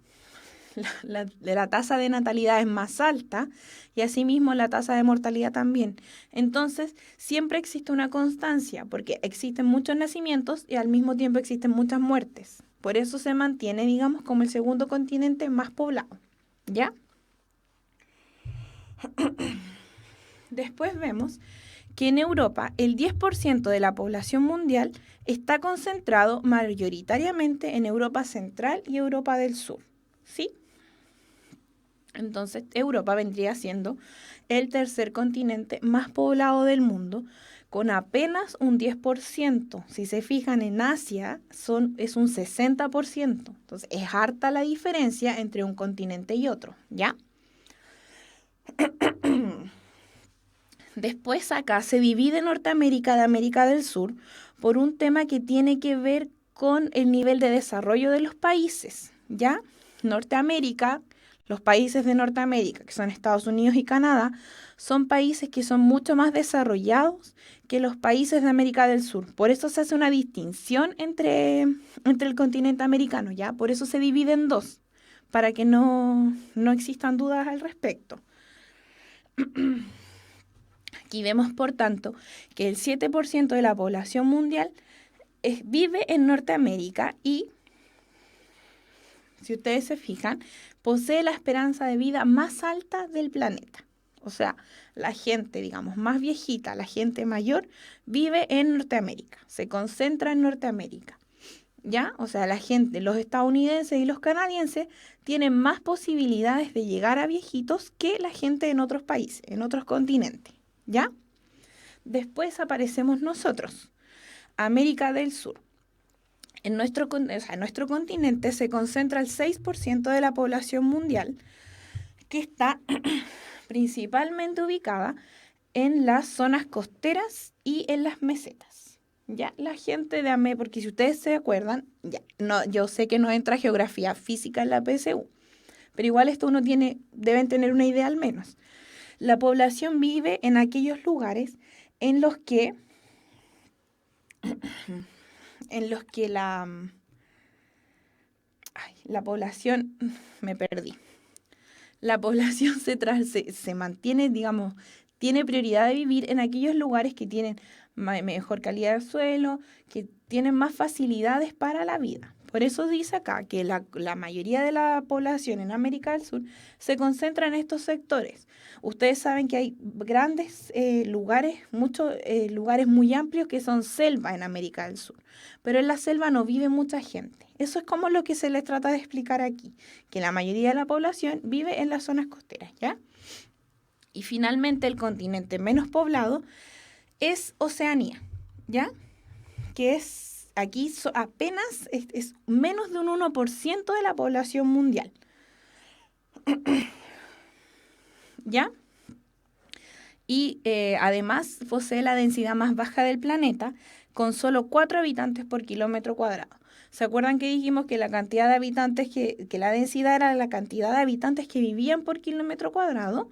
la tasa de natalidad es más alta y asimismo la tasa de mortalidad también. Entonces, siempre existe una constancia porque existen muchos nacimientos y al mismo tiempo existen muchas muertes. Por eso se mantiene, digamos, como el segundo continente más poblado. ¿Ya? Después vemos que en Europa el 10% de la población mundial está concentrado mayoritariamente en Europa Central y Europa del Sur. ¿Sí? Entonces, Europa vendría siendo el tercer continente más poblado del mundo, con apenas un 10%. Si se fijan en Asia, es un 60%. Entonces, es harta la diferencia entre un continente y otro, ¿ya? Después acá se divide Norteamérica de América del Sur por un tema que tiene que ver con el nivel de desarrollo de los países, ¿ya? Norteamérica, los países de Norteamérica, que son Estados Unidos y Canadá, son países que son mucho más desarrollados que los países de América del Sur. Por eso se hace una distinción entre el continente americano, ¿ya? Por eso se divide en dos, para que no existan dudas al respecto. Aquí vemos, por tanto, que el 7% de la población mundial vive en Norteamérica y, si ustedes se fijan, posee la esperanza de vida más alta del planeta. O sea, la gente, digamos, más viejita, la gente mayor, vive en Norteamérica, se concentra en Norteamérica. ¿Ya? O sea, la gente, los estadounidenses y los canadienses tienen más posibilidades de llegar a viejitos que la gente en otros países, en otros continentes. ¿Ya? Después aparecemos nosotros, América del Sur. En nuestro continente se concentra el 6% de la población mundial, que está principalmente ubicada en las zonas costeras y en las mesetas. Ya, la gente de América, porque si ustedes se acuerdan, ya, no, yo sé que no entra geografía física en la PSU, pero igual esto deben tener una idea al menos. La población vive en aquellos lugares en los que la población, me perdí. La población se mantiene, digamos, tiene prioridad de vivir en aquellos lugares que tienen mejor calidad de suelo, que tienen más facilidades para la vida. Por eso dice acá que la mayoría de la población en América del Sur se concentra en estos sectores. Ustedes saben que hay grandes lugares, muchos lugares muy amplios que son selva en América del Sur, pero en la selva no vive mucha gente. Eso es como lo que se les trata de explicar aquí, que la mayoría de la población vive en las zonas costeras, ¿ya? Y finalmente el continente menos poblado es Oceanía, ¿ya? Que es aquí apenas es menos de un 1% de la población mundial. ¿Ya? Y además posee la densidad más baja del planeta, con solo 4 habitantes por kilómetro cuadrado. ¿Se acuerdan que dijimos que la cantidad de habitantes, que la densidad era la cantidad de habitantes que vivían por kilómetro cuadrado?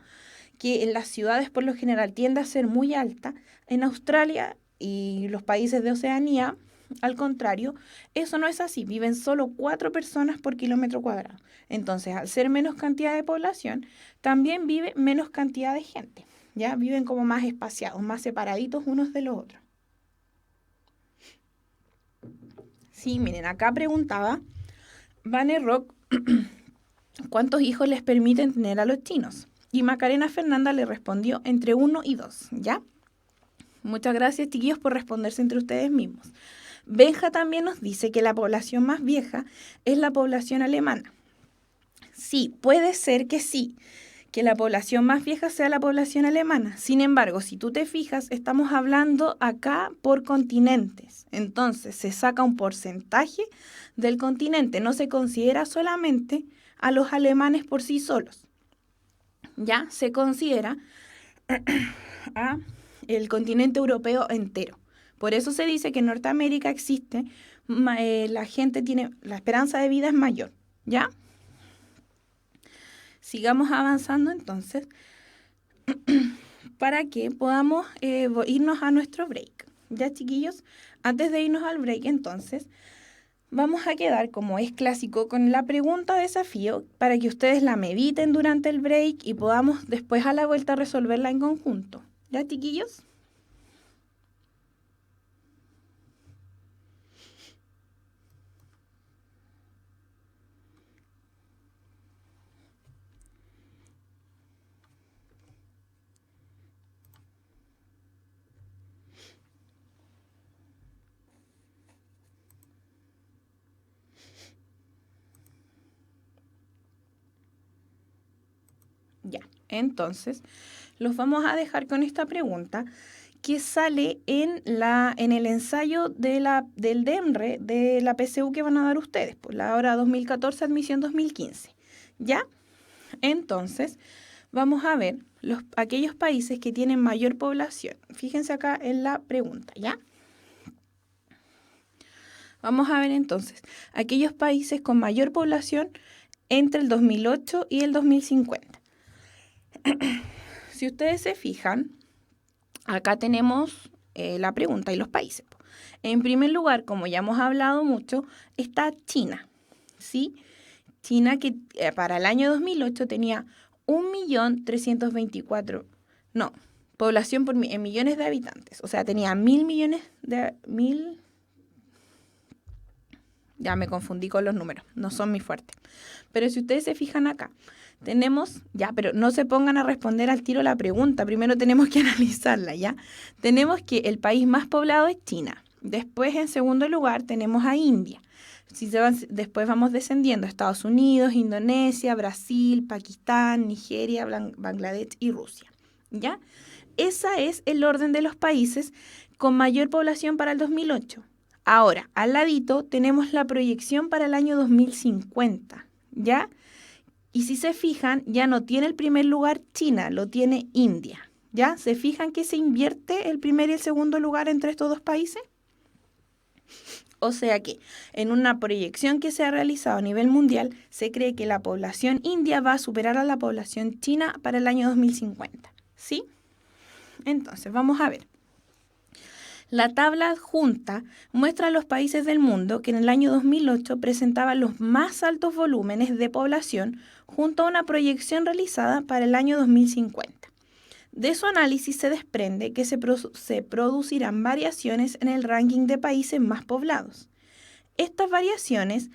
Que en las ciudades por lo general tiende a ser muy alta. En Australia y los países de Oceanía, al contrario, eso no es así, viven solo 4 personas por kilómetro cuadrado. Entonces, al ser menos cantidad de población, también vive menos cantidad de gente, ¿ya? Viven como más espaciados, más separaditos unos de los otros. Sí, miren, acá preguntaba Banner Rock cuántos hijos les permiten tener a los chinos. Y Macarena Fernanda le respondió entre 1 y 2, ¿ya? Muchas gracias, chiquillos, por responderse entre ustedes mismos. Benja también nos dice que la población más vieja es la población alemana. Sí, puede ser que sí, que la población más vieja sea la población alemana. Sin embargo, si tú te fijas, estamos hablando acá por continentes. Entonces, se saca un porcentaje del continente. No se considera solamente a los alemanes por sí solos. Ya se considera a el continente europeo entero. Por eso se dice que en Norteamérica existe, la gente tiene, la esperanza de vida es mayor, ¿ya? Sigamos avanzando entonces para que podamos irnos a nuestro break. ¿Ya, chiquillos? Antes de irnos al break, entonces, vamos a quedar, como es clásico, con la pregunta desafío para que ustedes la mediten durante el break y podamos después a la vuelta resolverla en conjunto. ¿Ya, chiquillos? Ya, entonces los vamos a dejar con esta pregunta que sale en el ensayo del DEMRE de la PSU que van a dar ustedes, por la hora 2014, admisión 2015. ¿Ya? Entonces, vamos a ver aquellos países que tienen mayor población. Fíjense acá en la pregunta, ¿ya? Vamos a ver entonces aquellos países con mayor población entre el 2008 y el 2050. Si ustedes se fijan, acá tenemos la pregunta y los países. En primer lugar, como ya hemos hablado mucho, está China, ¿sí? China que para el año 2008 tenía 1.324.000, no, población en millones de habitantes, o sea, tenía 1.000 millones de, ya me confundí con los números, no son muy fuertes. Pero si ustedes se fijan acá, tenemos, ya, pero no se pongan a responder al tiro la pregunta, primero tenemos que analizarla, ¿ya? Tenemos que el país más poblado es China. Después, en segundo lugar, tenemos a India. Después vamos descendiendo a Estados Unidos, Indonesia, Brasil, Pakistán, Nigeria, Bangladesh y Rusia, ¿ya? Ese es el orden de los países con mayor población para el 2008. Ahora, al ladito tenemos la proyección para el año 2050, ¿ya? Y si se fijan, ya no tiene el primer lugar China, lo tiene India, ¿ya? ¿Se fijan que se invierte el primer y el segundo lugar entre estos dos países? O sea que en una proyección que se ha realizado a nivel mundial, se cree que la población india va a superar a la población china para el año 2050, ¿sí? Entonces, vamos a ver. La tabla adjunta muestra a los países del mundo que en el año 2008 presentaban los más altos volúmenes de población junto a una proyección realizada para el año 2050. De su análisis se desprende que se producirán variaciones en el ranking de países más poblados. Estas variaciones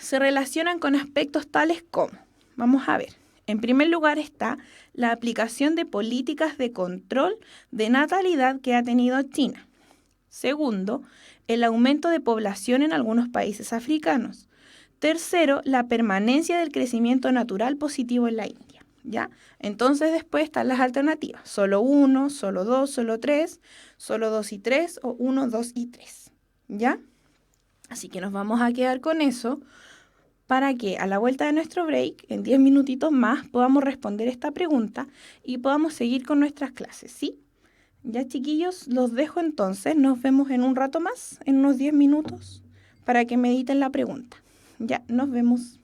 se relacionan con aspectos tales como, vamos a ver, en primer lugar está la aplicación de políticas de control de natalidad que ha tenido China. Segundo, el aumento de población en algunos países africanos. Tercero, la permanencia del crecimiento natural positivo en la India, ¿ya? Entonces después están las alternativas, solo 1, solo 2, solo 3, solo 2 y 3 o 1, 2 y 3, ¿ya? Así que nos vamos a quedar con eso para que a la vuelta de nuestro break, en 10 minutitos más, podamos responder esta pregunta y podamos seguir con nuestras clases, ¿sí? Ya, chiquillos, los dejo entonces. Nos vemos en un rato más, en unos 10 minutos, para que mediten la pregunta. Ya, nos vemos.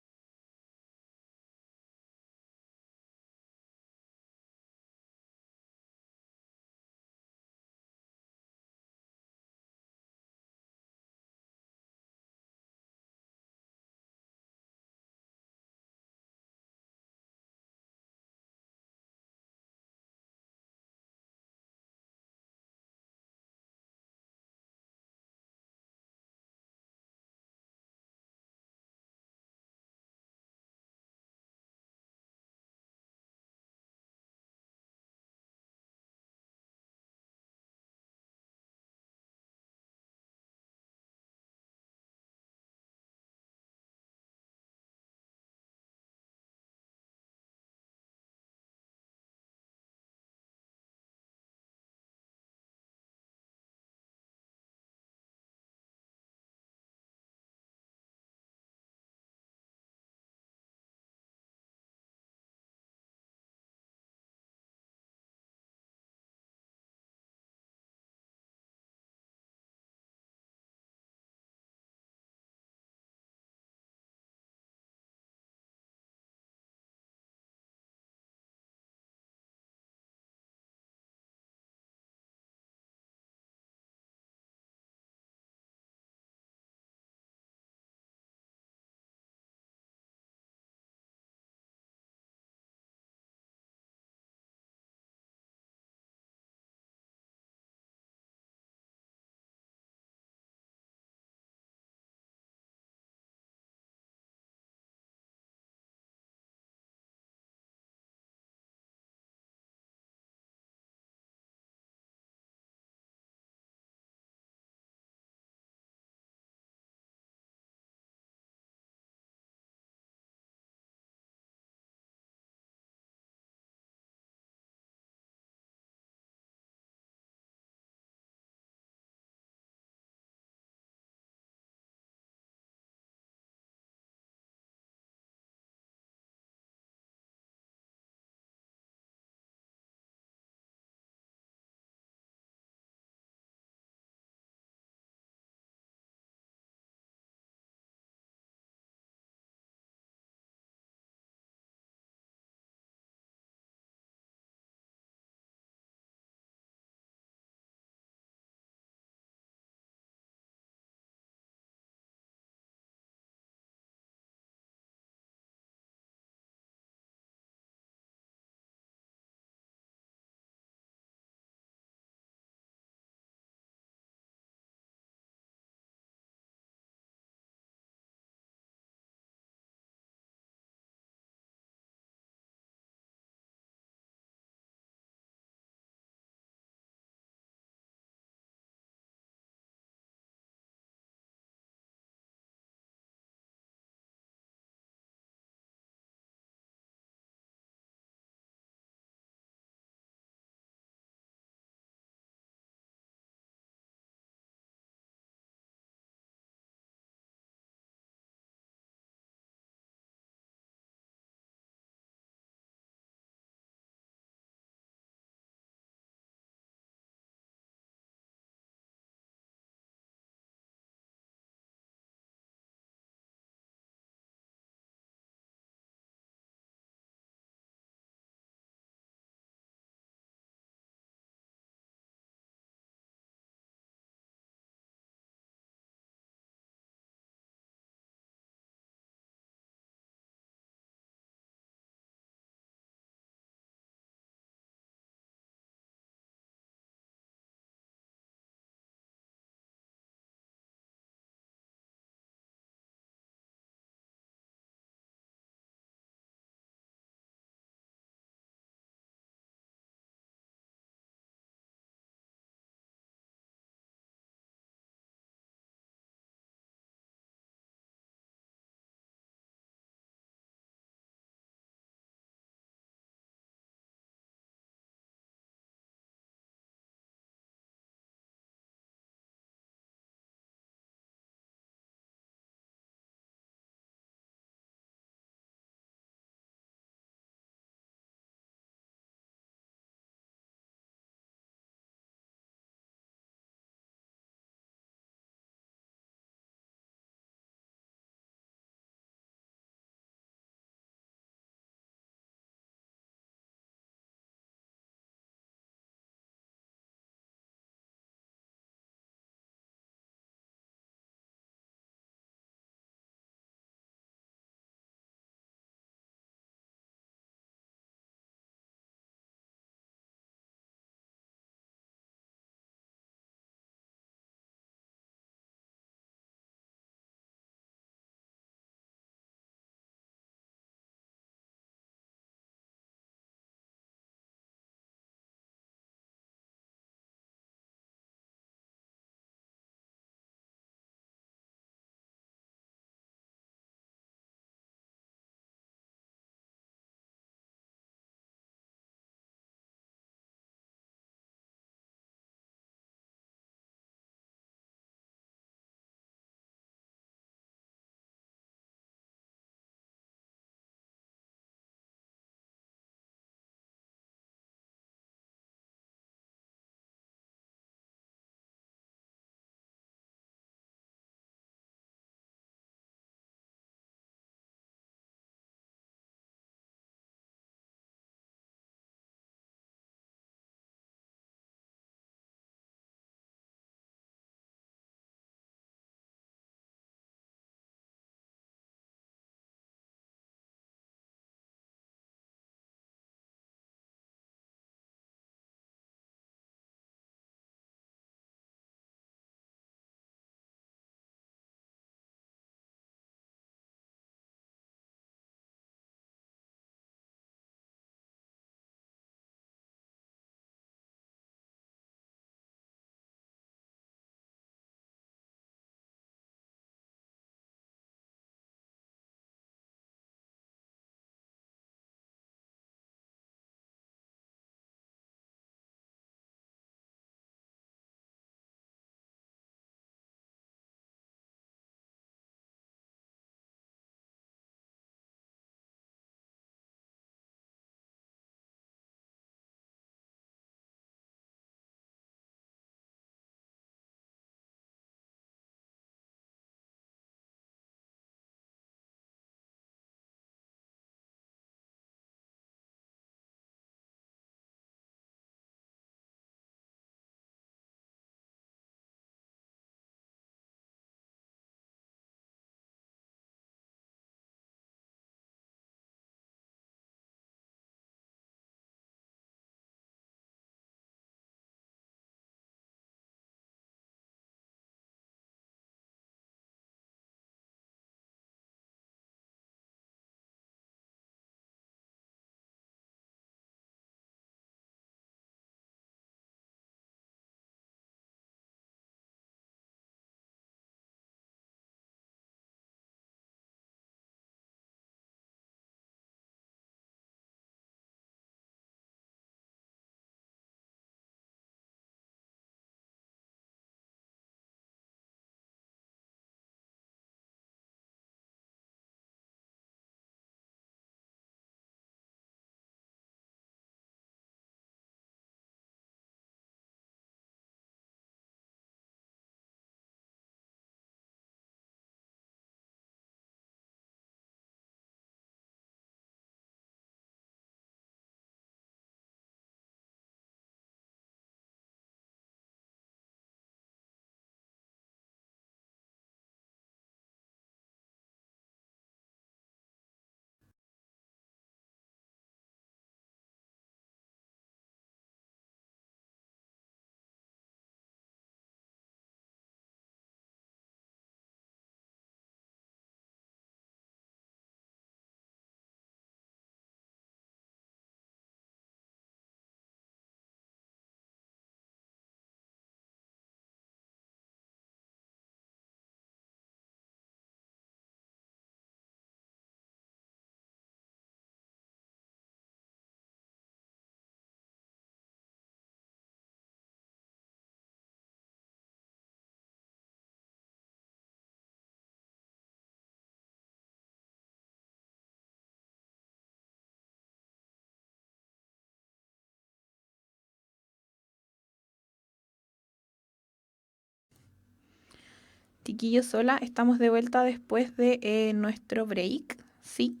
Chiquillos, hola, estamos de vuelta después de nuestro break, ¿sí?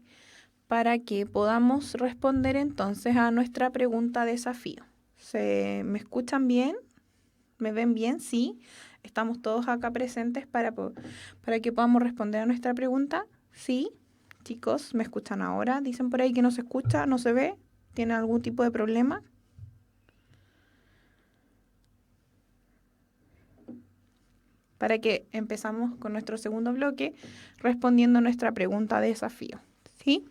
Para que podamos responder entonces a nuestra pregunta desafío. ¿Me escuchan bien? ¿Me ven bien? Sí. ¿Estamos todos acá presentes para que podamos responder a nuestra pregunta? Sí. Chicos, ¿me escuchan ahora? Dicen por ahí que no se escucha, no se ve. ¿Tienen algún tipo de problema? Para que empezamos con nuestro segundo bloque respondiendo nuestra pregunta de desafío, ¿sí?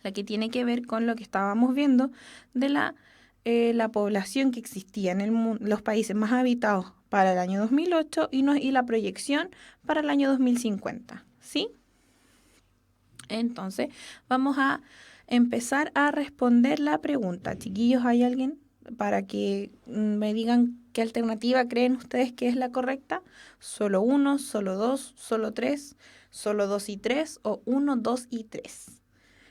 La que tiene que ver con lo que estábamos viendo de la población que existía en los países más habitados para el año 2008 y la proyección para el año 2050, ¿sí? Entonces, vamos a empezar a responder la pregunta. Chiquillos, ¿hay alguien para que me digan qué alternativa creen ustedes que es la correcta? ¿Solo 1, solo 2, solo 3, solo 2 y 3 o 1, 2 y 3?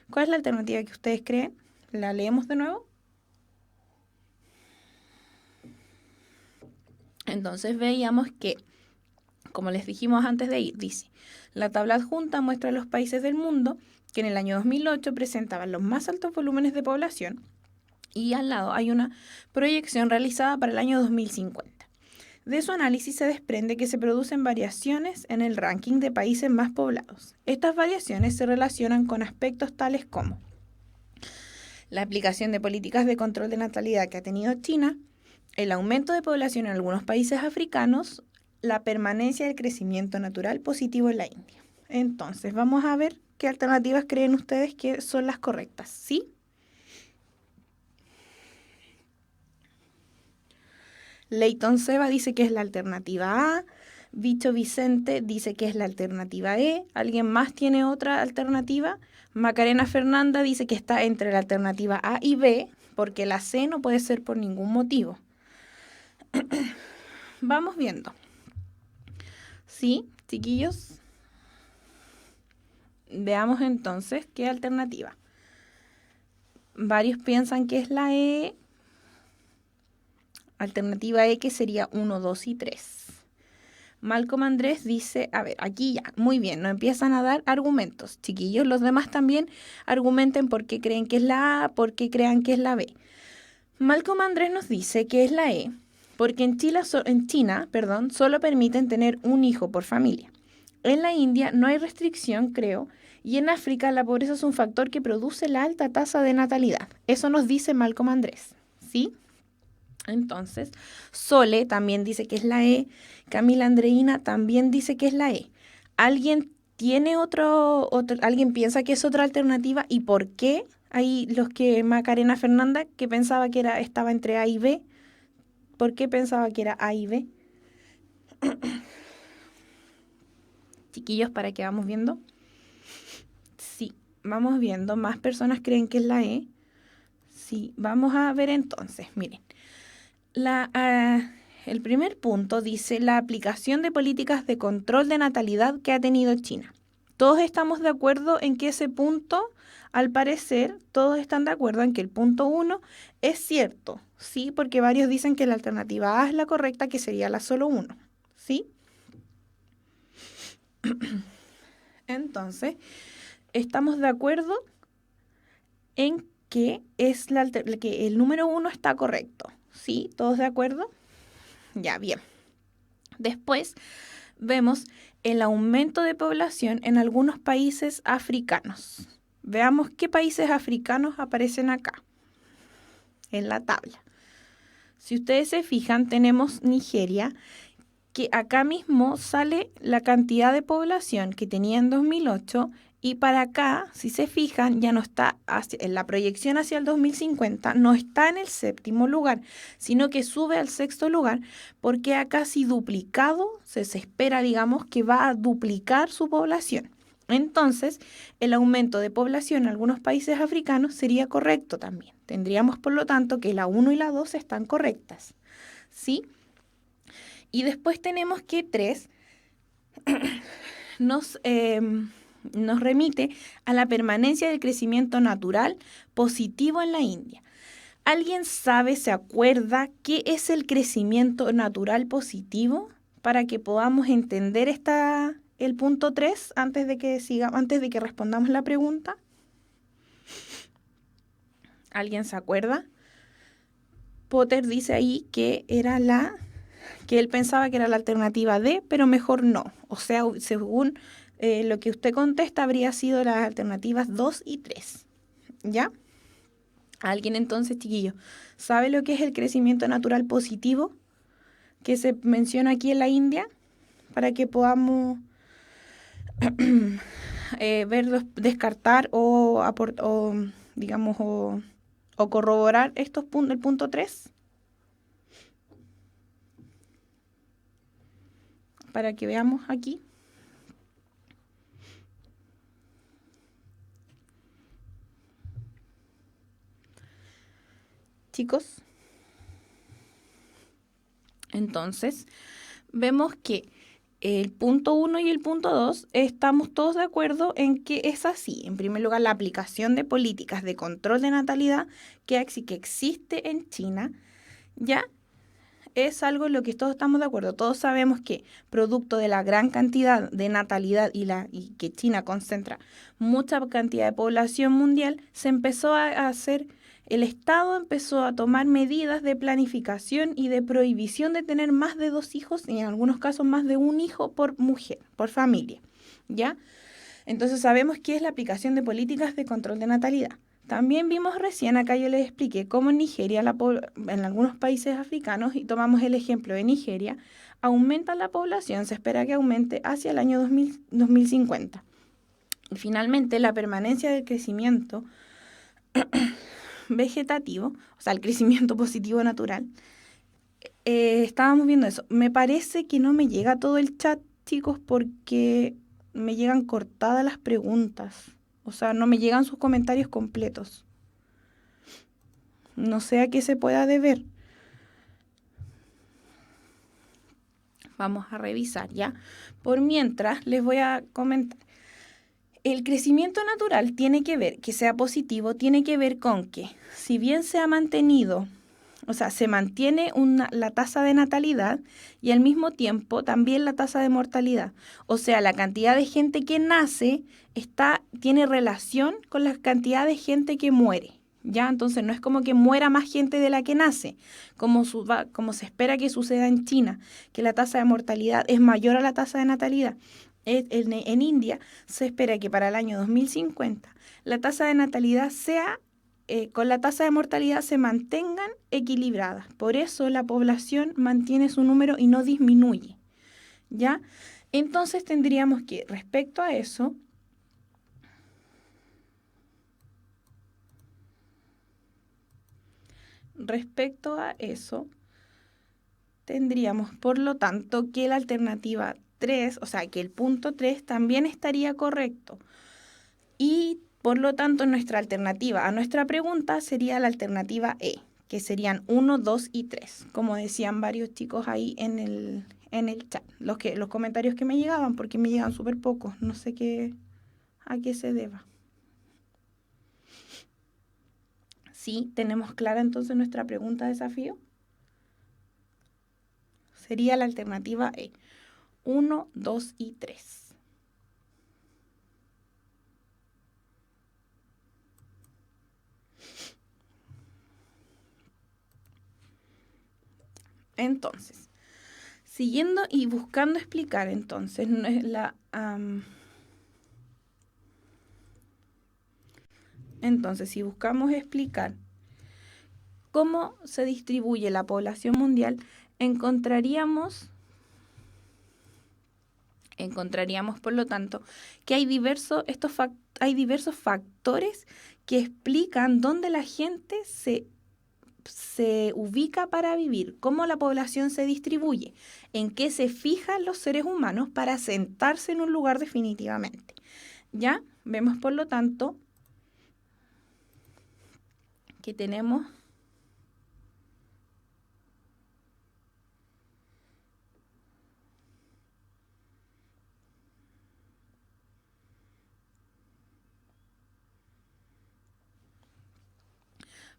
¿Cuál es la alternativa que ustedes creen? ¿La leemos de nuevo? Entonces veíamos que, como les dijimos antes de ir, dice, la tabla adjunta muestra los países del mundo que en el año 2008 presentaban los más altos volúmenes de población y al lado hay una proyección realizada para el año 2050. De su análisis se desprende que se producen variaciones en el ranking de países más poblados. Estas variaciones se relacionan con aspectos tales como la aplicación de políticas de control de natalidad que ha tenido China, el aumento de población en algunos países africanos, la permanencia del crecimiento natural positivo en la India. Entonces, vamos a ver qué alternativas creen ustedes que son las correctas, ¿sí? Leighton Seba dice que es la alternativa A. Bicho Vicente dice que es la alternativa E. ¿Alguien más tiene otra alternativa? Macarena Fernanda dice que está entre la alternativa A y B, porque la C no puede ser por ningún motivo. Vamos viendo. ¿Sí, chiquillos? Veamos entonces qué alternativa. Varios piensan que es la E. Alternativa E, que sería 1, 2 y 3. Malcolm Andrés dice, a ver, aquí ya, muy bien, nos empiezan a dar argumentos. Chiquillos, los demás también argumenten por qué creen que es la A, por qué crean que es la B. Malcolm Andrés nos dice que es la E, porque en China, solo permiten tener un hijo por familia. En la India no hay restricción, creo, y en África la pobreza es un factor que produce la alta tasa de natalidad. Eso nos dice Malcolm Andrés, ¿sí? Entonces, Sole también dice que es la E, Camila Andreina también dice que es la E. ¿Alguien tiene alguien piensa que es otra alternativa? ¿Y por qué? Hay los que Macarena Fernanda, que pensaba que estaba entre A y B. ¿Por qué pensaba que era A y B? Chiquillos, para que vamos viendo. Sí, vamos viendo. Más personas creen que es la E. Sí, vamos a ver entonces. Miren. El primer punto dice la aplicación de políticas de control de natalidad que ha tenido China. Todos estamos de acuerdo en que ese punto, al parecer, todos están de acuerdo en que el punto 1 es cierto, ¿sí? Porque varios dicen que la alternativa A es la correcta, que sería la solo 1, ¿sí? Entonces, estamos de acuerdo en que el número 1 está correcto, ¿sí? ¿Todos de acuerdo? Ya, bien. Después vemos el aumento de población en algunos países africanos. Veamos qué países africanos aparecen acá, en la tabla. Si ustedes se fijan, tenemos Nigeria, que acá mismo sale la cantidad de población que tenía en 2008 y para acá, si se fijan, ya no está en la proyección hacia el 2050, no está en el 7º lugar, sino que sube al 6º lugar porque ha casi duplicado, se espera, digamos, que va a duplicar su población. Entonces, el aumento de población en algunos países africanos sería correcto también. Tendríamos, por lo tanto, que la 1 y la 2 están correctas, ¿sí? Y después tenemos que 3 nos remite a la permanencia del crecimiento natural positivo en la India. ¿Alguien sabe, se acuerda qué es el crecimiento natural positivo? para que podamos entender el punto 3 antes de que respondamos la pregunta? ¿Alguien se acuerda? Potter dice ahí que él pensaba que era la alternativa D, pero mejor no. O sea, según lo que usted contesta, habría sido las alternativas 2 y 3. ¿Ya? ¿Alguien entonces, chiquillo, sabe lo que es el crecimiento natural positivo que se menciona aquí en la India? Para que podamos descartar digamos, o corroborar el punto 3. Para que veamos aquí. Chicos, entonces vemos que el punto 1 y el punto 2 estamos todos de acuerdo en que es así. En primer lugar, la aplicación de políticas de control de natalidad que existe en China ya es algo en lo que todos estamos de acuerdo. Todos sabemos que producto de la gran cantidad de natalidad y que China concentra mucha cantidad de población mundial, se empezó a hacer, el Estado empezó a tomar medidas de planificación y de prohibición de tener más de 2 hijos y en algunos casos más de un hijo por mujer, por familia, ¿ya? Entonces sabemos que es la aplicación de políticas de control de natalidad. También vimos recién, acá yo les expliqué cómo en Nigeria, en algunos países africanos, y tomamos el ejemplo de Nigeria, aumenta la población, se espera que aumente hacia el año 2050. Y finalmente la permanencia del crecimiento vegetativo, o sea, el crecimiento positivo natural, estábamos viendo eso. Me parece que no me llega todo el chat, chicos, porque me llegan cortadas las preguntas. O sea, no me llegan sus comentarios completos. No sé a qué se pueda deber. Vamos a revisar, ¿ya? Por mientras, les voy a comentar. El crecimiento natural tiene que ver, que sea positivo, tiene que ver con que, si bien se ha mantenido, o sea, se mantiene la tasa de natalidad y al mismo tiempo también la tasa de mortalidad. O sea, la cantidad de gente que nace tiene relación con la cantidad de gente que muere. ¿Ya? Entonces no es como que muera más gente de la que nace, como se espera que suceda en China, que la tasa de mortalidad es mayor a la tasa de natalidad. En India se espera que para el año 2050 la tasa de natalidad con la tasa de mortalidad se mantengan equilibradas. Por eso la población mantiene su número y no disminuye. ¿Ya? Entonces tendríamos que, respecto a eso, tendríamos, por lo tanto, que la alternativa 3, o sea, que el punto 3 también estaría correcto. Y, por lo tanto, nuestra alternativa a nuestra pregunta sería la alternativa E, que serían 1, 2 y 3, como decían varios chicos ahí en el chat. Los comentarios que me llegaban, porque me llegan súper pocos, no sé a qué se deba. Sí, tenemos clara entonces nuestra pregunta desafío. Sería la alternativa E. 1, 2 y 3. Entonces, siguiendo y buscando explicar entonces entonces, si buscamos explicar cómo se distribuye la población mundial, encontraríamos, por lo tanto, que hay diversos factores que explican dónde la gente se ubica para vivir, cómo la población se distribuye, en qué se fijan los seres humanos para sentarse en un lugar definitivamente. ¿Ya? Vemos, por lo tanto, que tenemos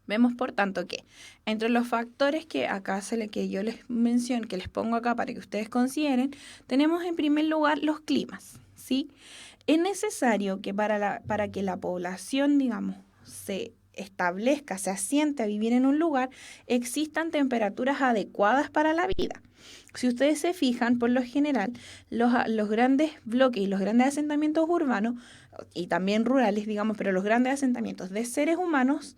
Vemos, por tanto, que entre los factores que acá que yo les menciono, que les pongo acá para que ustedes consideren, tenemos en primer lugar los climas, ¿sí? Es necesario que para que la población, digamos, se establezca, se asiente a vivir en un lugar, existan temperaturas adecuadas para la vida. Si ustedes se fijan, por lo general, los grandes bloques y los grandes asentamientos urbanos, y también rurales, digamos, pero los grandes asentamientos de seres humanos,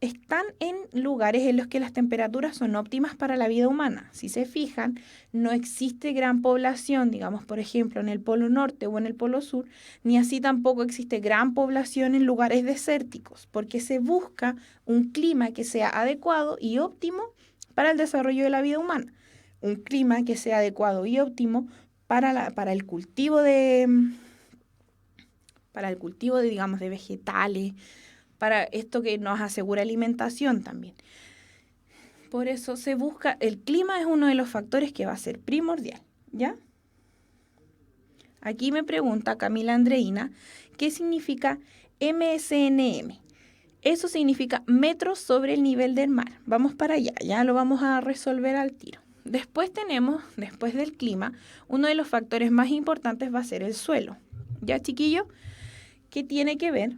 están en lugares en los que las temperaturas son óptimas para la vida humana. Si se fijan, no existe gran población, digamos, por ejemplo, en el Polo Norte o en el Polo Sur, ni así tampoco existe gran población en lugares desérticos, porque se busca un clima que sea adecuado y óptimo para el desarrollo de la vida humana. Un clima que sea adecuado y óptimo para el cultivo digamos, de vegetales, para esto que nos asegura alimentación también. Por eso se busca, el clima es uno de los factores que va a ser primordial, ¿ya? Aquí me pregunta Camila Andreina, ¿qué significa MSNM? Eso significa metros sobre el nivel del mar. Vamos para allá, ya lo vamos a resolver al tiro. Después del clima, uno de los factores más importantes va a ser el suelo. ¿Ya, chiquillo? ¿Qué tiene que ver?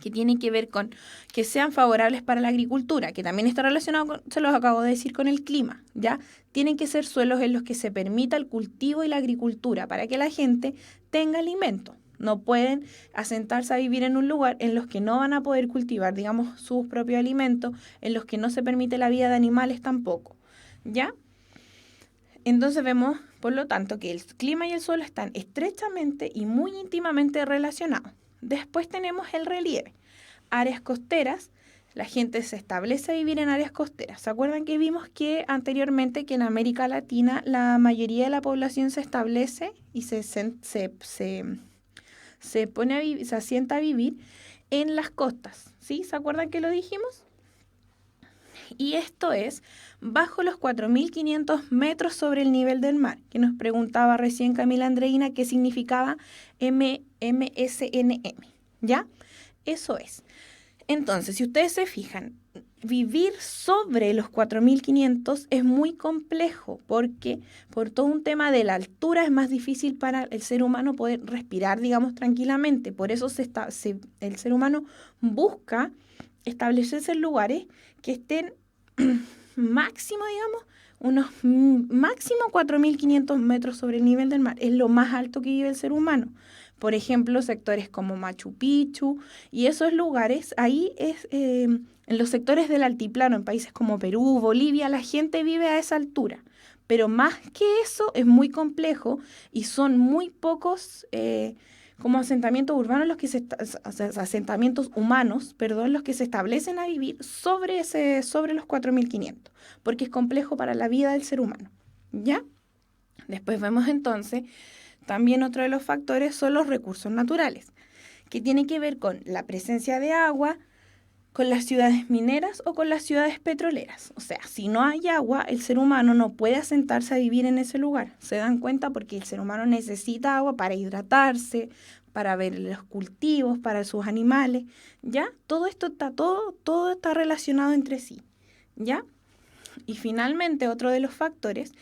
Que tiene que ver con que sean favorables para la agricultura, que también está relacionado, se los acabo de decir, con el clima, ¿ya? Tienen que ser suelos en los que se permita el cultivo y la agricultura para que la gente tenga alimento. No pueden asentarse a vivir en un lugar en los que no van a poder cultivar, digamos, sus propios alimentos, en los que no se permite la vida de animales tampoco, ¿ya? Entonces vemos, por lo tanto, que el clima y el suelo están estrechamente y muy íntimamente relacionados. Después tenemos el relieve. Áreas costeras, la gente se establece a vivir en áreas costeras. ¿Se acuerdan que vimos que anteriormente que en América Latina la mayoría de la población se establece y se pone a vivir, se asienta a vivir en las costas? ¿Sí? ¿Se acuerdan que lo dijimos? Y esto es bajo los 4.500 metros sobre el nivel del mar, que nos preguntaba recién Camila Andreina qué significaba MSNM, ¿ya? Eso es. Entonces, si ustedes se fijan, vivir sobre los 4.500 es muy complejo porque por todo un tema de la altura es más difícil para el ser humano poder respirar, digamos, tranquilamente. Por eso el ser humano busca establecerse en lugares que estén máximo, digamos, unos máximo 4.500 metros sobre el nivel del mar. Es lo más alto que vive el ser humano. Por ejemplo, sectores como Machu Picchu y esos lugares, ahí es en los sectores del altiplano, en países como Perú, Bolivia, la gente vive a esa altura. Pero más que eso es muy complejo y son muy pocos como asentamientos urbanos asentamientos humanos, perdón, los que se establecen a vivir sobre los 4.500, porque es complejo para la vida del ser humano, ¿ya? Después vemos entonces, también otro de los factores son los recursos naturales, que tienen que ver con la presencia de agua, con las ciudades mineras o con las ciudades petroleras. O sea, si no hay agua, el ser humano no puede asentarse a vivir en ese lugar. ¿Se dan cuenta? Porque el ser humano necesita agua para hidratarse, para ver los cultivos, para sus animales, ¿ya? Todo está relacionado entre sí, ¿ya? Y finalmente, otro de los factores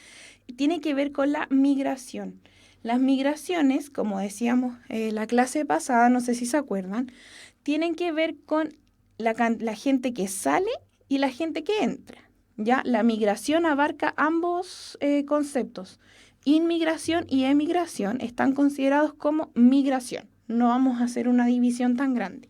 tiene que ver con la migración. Las migraciones, como decíamos en la clase pasada, no sé si se acuerdan, tienen que ver con la gente que sale y la gente que entra, ¿ya? La migración abarca ambos conceptos. Inmigración y emigración están considerados como migración. No vamos a hacer una división tan grande.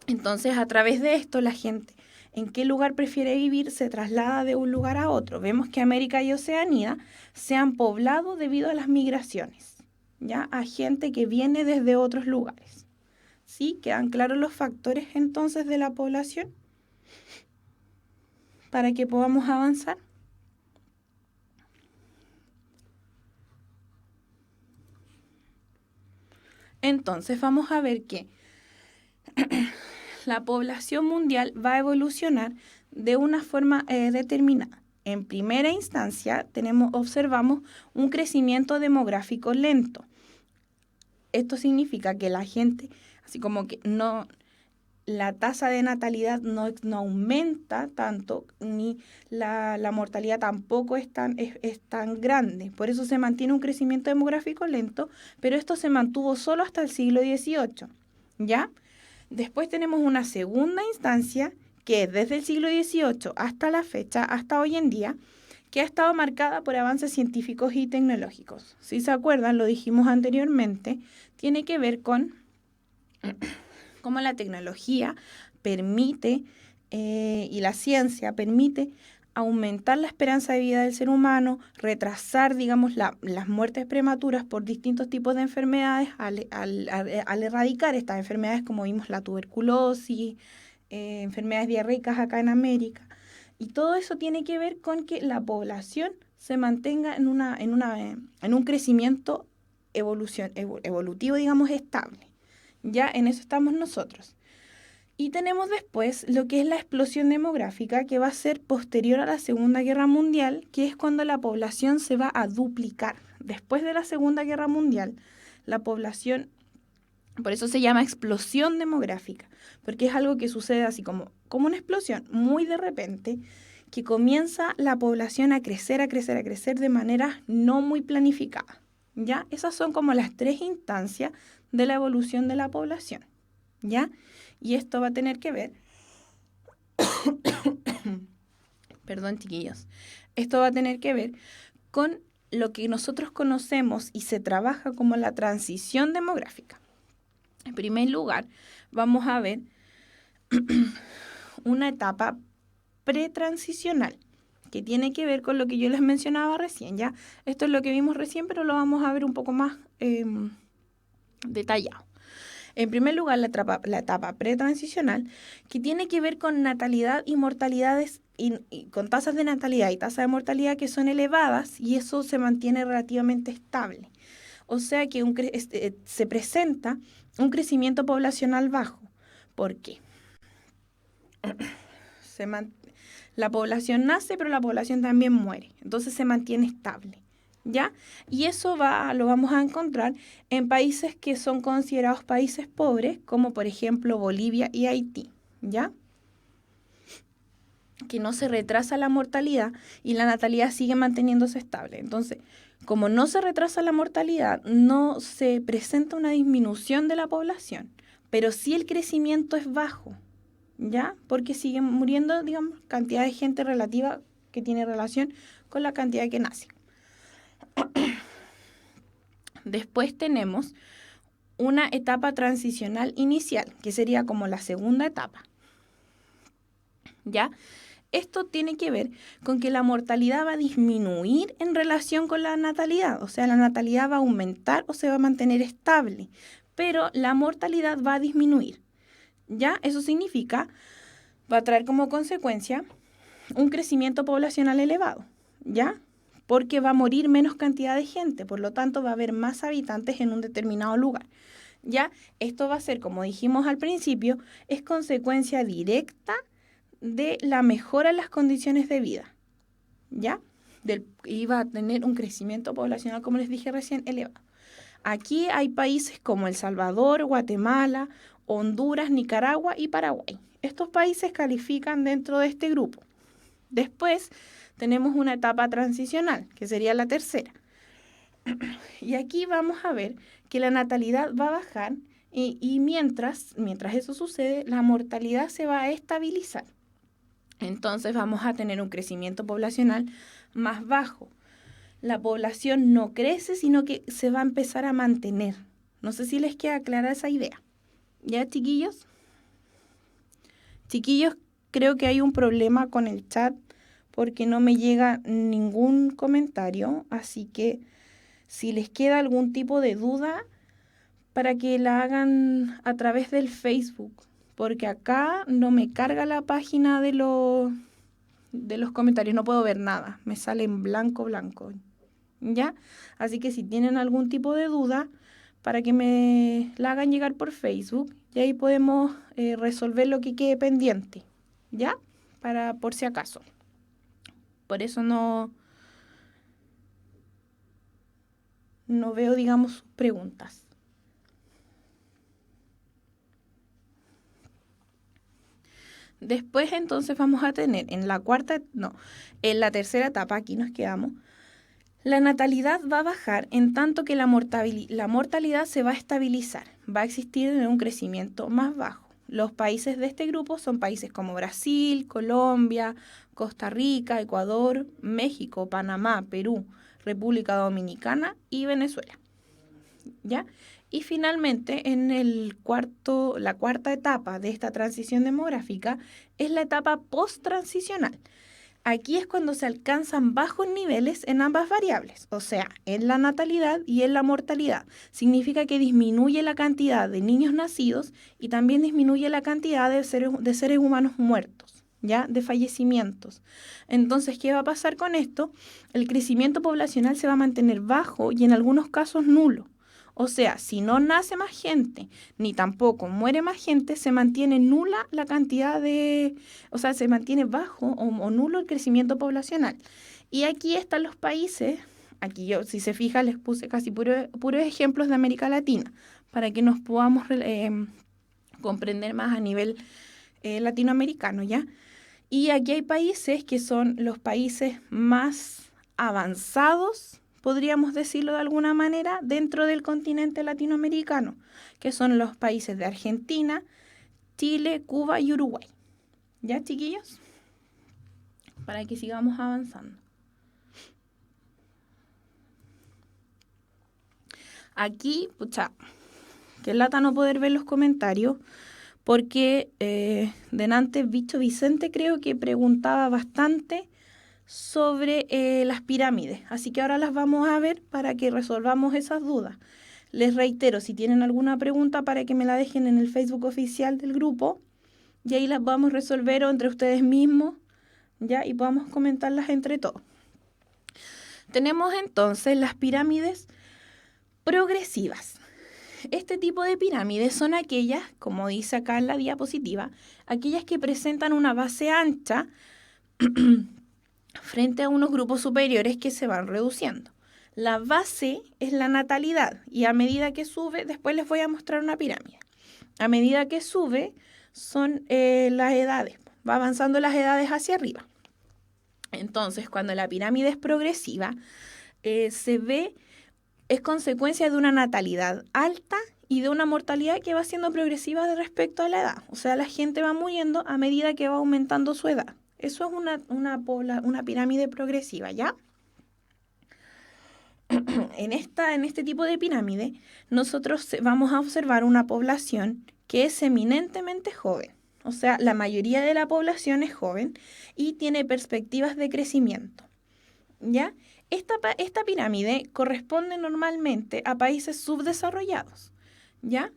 Entonces, a través de esto, la gente en qué lugar prefiere vivir se traslada de un lugar a otro. Vemos que América y Oceanía se han poblado debido a las migraciones, ¿ya? A gente que viene desde otros lugares. ¿Sí? ¿Quedan claros los factores entonces de la población? Para que podamos avanzar. Entonces vamos a ver que la población mundial va a evolucionar de una forma determinada. En primera instancia, observamos un crecimiento demográfico lento. Esto significa que la gente, así como que no, la tasa de natalidad no aumenta tanto, ni la mortalidad tampoco es tan grande. Por eso se mantiene un crecimiento demográfico lento, pero esto se mantuvo solo hasta el siglo XVIII, ¿ya? Después tenemos una segunda instancia, que es desde el siglo XVIII hasta la fecha, hasta hoy en día, que ha estado marcada por avances científicos y tecnológicos. Si se acuerdan, lo dijimos anteriormente, tiene que ver con cómo la tecnología permite y la ciencia permite aumentar la esperanza de vida del ser humano, retrasar, digamos, las muertes prematuras por distintos tipos de enfermedades al erradicar estas enfermedades, como vimos la tuberculosis, enfermedades diarreicas acá en América. Y todo eso tiene que ver con que la población se mantenga en un crecimiento evolutivo, digamos, estable. Ya en eso estamos nosotros. Y tenemos después lo que es la explosión demográfica, que va a ser posterior a la Segunda Guerra Mundial, que es cuando la población se va a duplicar. Después de la Segunda Guerra Mundial, la población, por eso se llama explosión demográfica, porque es algo que sucede así como una explosión, muy de repente, que comienza la población a crecer, a crecer, a crecer de manera no muy planificada. ¿Ya? Esas son como las tres instancias de la evolución de la población. ¿Ya? Y esto va a tener que ver, perdón chiquillos, esto va a tener que ver con lo que nosotros conocemos y se trabaja como la transición demográfica. En primer lugar, vamos a ver una etapa pretransicional, que tiene que ver con lo que yo les mencionaba recién, ¿ya? Esto es lo que vimos recién, pero lo vamos a ver un poco más detallado. En primer lugar, la etapa pretransicional, que tiene que ver con natalidad y mortalidades, y con tasas de natalidad y tasas de mortalidad que son elevadas, y eso se mantiene relativamente estable. O sea que se presenta un crecimiento poblacional bajo. ¿Por qué? La población nace, pero la población también muere. Entonces se mantiene estable. ¿Ya? Y eso lo vamos a encontrar en países que son considerados países pobres, como por ejemplo Bolivia y Haití, ¿ya? Que no se retrasa la mortalidad y la natalidad sigue manteniéndose estable. Entonces, como no se retrasa la mortalidad, no se presenta una disminución de la población, pero sí el crecimiento es bajo, ¿ya? Porque sigue muriendo, digamos, cantidad de gente relativa que tiene relación con la cantidad que nace. Después tenemos una etapa transicional inicial, que sería como la segunda etapa. ¿Ya? Esto tiene que ver con que la mortalidad va a disminuir en relación con la natalidad, o sea, la natalidad va a aumentar o se va a mantener estable, pero la mortalidad va a disminuir. ¿Ya? Eso significa, va a traer como consecuencia un crecimiento poblacional elevado, ¿ya? Porque va a morir menos cantidad de gente, por lo tanto va a haber más habitantes en un determinado lugar. ¿Ya? Esto va a ser, como dijimos al principio, es consecuencia directa de la mejora en las condiciones de vida, ¿ya? Y va a tener un crecimiento poblacional, como les dije recién, elevado. Aquí hay países como El Salvador, Guatemala, Honduras, Nicaragua y Paraguay. Estos países califican dentro de este grupo. Después tenemos una etapa transicional, que sería la tercera. Y aquí vamos a ver que la natalidad va a bajar y mientras eso sucede, la mortalidad se va a estabilizar. Entonces vamos a tener un crecimiento poblacional más bajo. La población no crece, sino que se va a empezar a mantener. No sé si les queda clara esa idea. ¿Ya, chiquillos? Chiquillos, creo que hay un problema con el chat porque no me llega ningún comentario, así que si les queda algún tipo de duda, para que la hagan a través del Facebook, porque acá no me carga la página de los comentarios, no puedo ver nada, me sale en blanco, blanco, ¿ya? Así que si tienen algún tipo de duda, para que me la hagan llegar por Facebook y ahí podemos resolver lo que quede pendiente, ¿ya? Por si acaso. Por eso no veo, digamos, sus preguntas. Después entonces vamos a tener en la tercera etapa, aquí nos quedamos, la natalidad va a bajar en tanto que la mortalidad se va a estabilizar, va a existir un crecimiento más bajo. Los países de este grupo son países como Brasil, Colombia, Costa Rica, Ecuador, México, Panamá, Perú, República Dominicana y Venezuela. ¿Ya? Y finalmente, la cuarta etapa de esta transición demográfica es la etapa post-transicional. Aquí es cuando se alcanzan bajos niveles en ambas variables, o sea, en la natalidad y en la mortalidad. Significa que disminuye la cantidad de niños nacidos y también disminuye la cantidad de seres humanos muertos, ¿ya? De fallecimientos. Entonces, ¿qué va a pasar con esto? El crecimiento poblacional se va a mantener bajo y en algunos casos nulo. O sea, si no nace más gente, ni tampoco muere más gente, se mantiene nula la cantidad se mantiene bajo o nulo el crecimiento poblacional. Y aquí están los países, aquí yo, si se fija, les puse casi puros ejemplos de América Latina, para que nos podamos comprender más a nivel latinoamericano, ¿ya? Y aquí hay países que son los países más avanzados, podríamos decirlo de alguna manera, dentro del continente latinoamericano, que son los países de Argentina, Chile, Cuba y Uruguay. ¿Ya, chiquillos? Para que sigamos avanzando. Aquí, qué lata no poder ver los comentarios, porque delante Bicho Vicente creo que preguntaba bastante sobre las pirámides, así que ahora las vamos a ver para que resolvamos esas dudas. Les reitero, si tienen alguna pregunta para que me la dejen en el Facebook oficial del grupo y ahí las vamos a resolver o entre ustedes mismos, ¿ya? Y podamos comentarlas entre todos. Tenemos entonces las pirámides progresivas. Este tipo de pirámides son aquellas, como dice acá en la diapositiva, aquellas que presentan una base ancha frente a unos grupos superiores que se van reduciendo. La base es la natalidad y a medida que sube, después les voy a mostrar una pirámide. A medida que sube son las edades, va avanzando las edades hacia arriba. Entonces, cuando la pirámide es progresiva, es consecuencia de una natalidad alta y de una mortalidad que va siendo progresiva respecto a la edad. O sea, la gente va muriendo a medida que va aumentando su edad. Eso es una pirámide progresiva, ¿ya? En este tipo de pirámide, nosotros vamos a observar una población que es eminentemente joven. O sea, la mayoría de la población es joven y tiene perspectivas de crecimiento, ¿ya? Esta pirámide corresponde normalmente a países subdesarrollados, ¿ya?